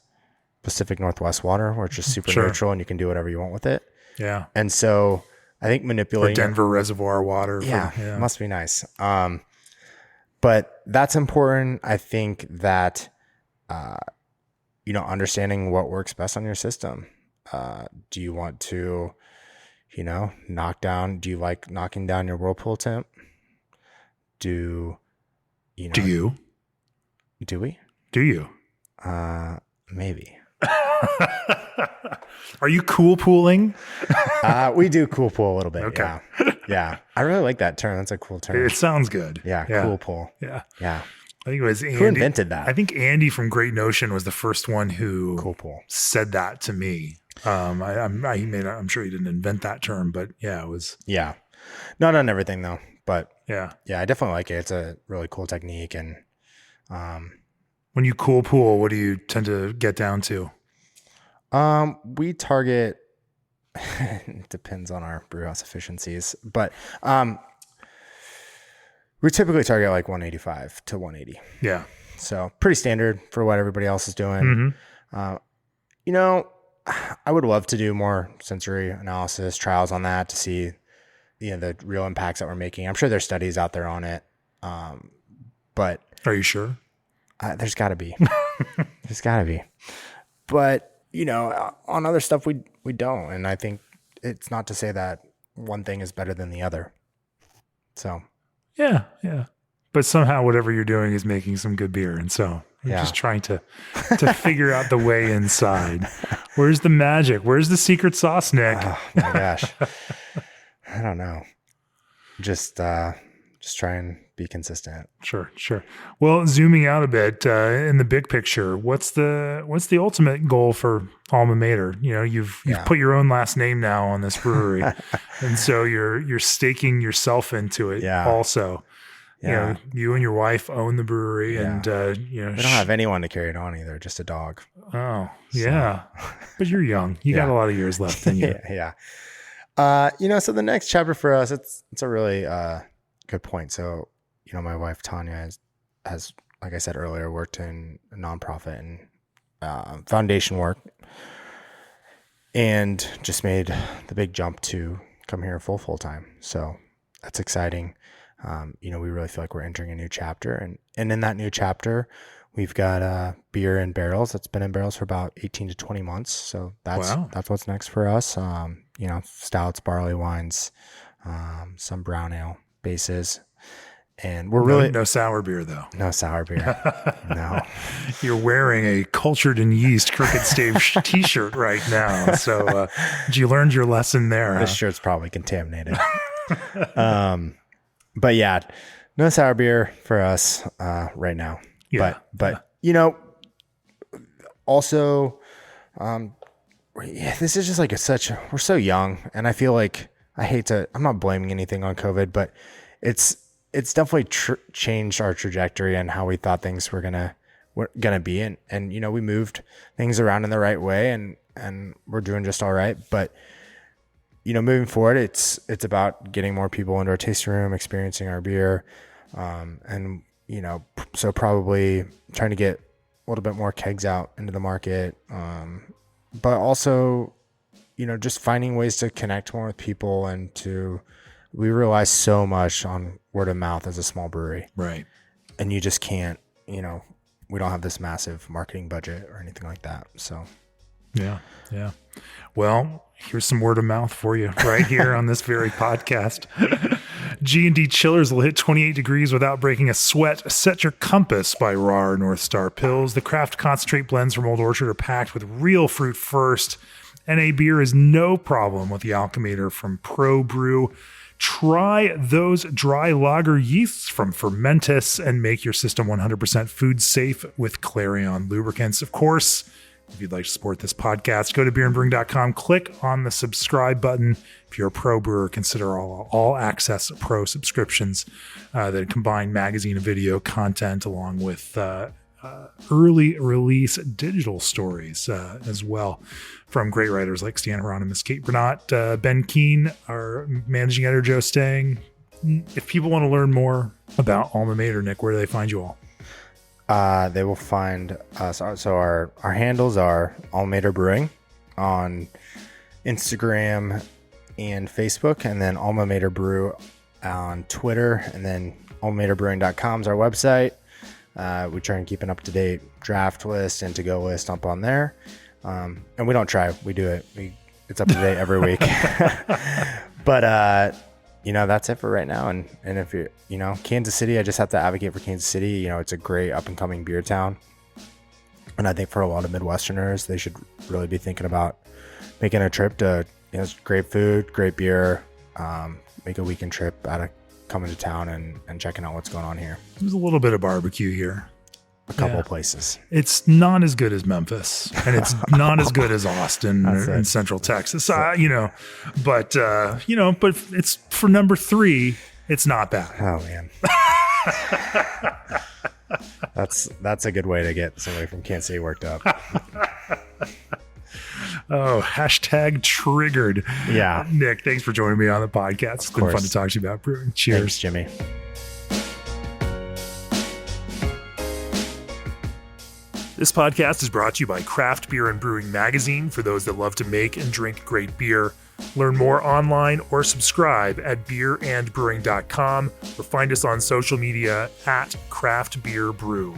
Pacific Northwest water, where it's just super neutral and you can do whatever you want with it. Yeah. And so I think manipulating
or Denver reservoir water.
Must be nice. But that's important. I think that, understanding what works best on your system. Do you want to, do you like knocking down your whirlpool temp? Do we? Maybe.
Are you cool pooling?
We do cool pool a little bit. Okay. Yeah. I really like that term. That's a cool term.
It sounds good.
Yeah. Cool pool.
Yeah.
Yeah.
I think it was Andy.
Who invented that?
I think Andy from Great Notion was the first one who
cool pool
said that to me. I'm sure he didn't invent that term, but it was.
Yeah. Not on everything though, but
yeah,
I definitely like it. It's a really cool technique. And,
when you cool pool, what do you tend to get down to?
We target, it depends on our brew house efficiencies, but, we typically target like 185 to 180.
Yeah.
So pretty standard for what everybody else is doing. Mm-hmm. I would love to do more sensory analysis trials on that to see, the real impacts that we're making. I'm sure there's studies out there on it. But
are you sure?
There's gotta be, but on other stuff, we don't. And I think it's not to say that one thing is better than the other. So.
Yeah. But somehow whatever you're doing is making some good beer. And so you're just trying to figure out the way inside. Where's the magic? Where's the secret sauce, Nick?
Oh my gosh. I don't know. Just try and be consistent.
Sure. Well, zooming out a bit, in the big picture, what's the ultimate goal for Alma Mater? You've put your own last name now on this brewery. And so you're staking yourself into it also. Yeah. You and your wife own the brewery and we
don't have anyone to carry it on either, just a dog.
Oh, so. Yeah. But you're young. You got a lot of years left in you.
Yeah. So the next chapter for us, it's a really good point. So, my wife Tanya has, like I said earlier, worked in a nonprofit and foundation work, and just made the big jump to come here full time. So that's exciting. We really feel like we're entering a new chapter, and in that new chapter, we've got beer in barrels that's been in barrels for about 18 to 20 months. So that's what's next for us. Stouts, barley wines, some brown ale bases. And we're really
no sour beer though.
No sour beer. No.
You're wearing a cultured in yeast Crooked Stave t-shirt right now. So you learned your lesson there.
This shirt's probably contaminated. But yeah, no sour beer for us right now. Yeah. But also this is just like we're so young, and I feel like I'm not blaming anything on COVID, but it's definitely changed our trajectory and how we thought things were gonna be, and we moved things around in the right way, and we're doing just all right. But moving forward, it's about getting more people into our tasting room, experiencing our beer, and so probably trying to get a little bit more kegs out into the market, but also just finding ways to connect more with people, and we rely so much on word of mouth as a small brewery.
Right.
And you just can't, we don't have this massive marketing budget or anything like that. So
yeah. Well, here's some word of mouth for you right here on this very podcast. G&D chillers will hit 28 degrees without breaking a sweat. Set your compass by Raw North Star Pills. The craft concentrate blends from Old Orchard are packed with real fruit first. NA beer is no problem with the Alchemator from Pro Brew. Try those dry lager yeasts from Fermentus and make your system 100% food safe with Clarion lubricants. Of course, if you'd like to support this podcast, go to beerandbrewing.com, click on the subscribe button. If you're a pro brewer, consider all access pro subscriptions that combine magazine and video content along with early release digital stories as well from great writers like Stan Hieronymus, Kate Bernat, Ben Keane, our managing editor, Joe Stang. If people want to learn more about Alma Mater, Nick, where do they find you all?
They will find us. So our handles are Alma Mater Brewing on Instagram and Facebook, and then Alma Mater Brew on Twitter, and then almamaterbrewing.com is our website. We try and keep an up-to-date draft list and to-go list up on there. And we don't try, we do it. It's up to date every week. But, that's it for right now. And if you're, Kansas City, I just have to advocate for Kansas City. It's a great up-and-coming beer town. And I think for a lot of Midwesterners, they should really be thinking about making a trip to, great food, great beer, make a weekend trip out of coming to town and checking out what's going on here.
There's a little bit of barbecue here.
A couple of places.
It's not as good as Memphis, and it's not as good as Austin in Central Texas. But it's for number 3. It's not bad.
Oh man, that's a good way to get somebody from Kansas City worked up.
Oh, hashtag triggered.
Yeah,
Nick, thanks for joining me on the podcast. It's been fun to talk to you about brewing. Cheers,
thanks, Jimmy.
This podcast is brought to you by Craft Beer and Brewing Magazine for those that love to make and drink great beer. Learn more online or subscribe at beerandbrewing.com or find us on social media at Craft Beer Brew.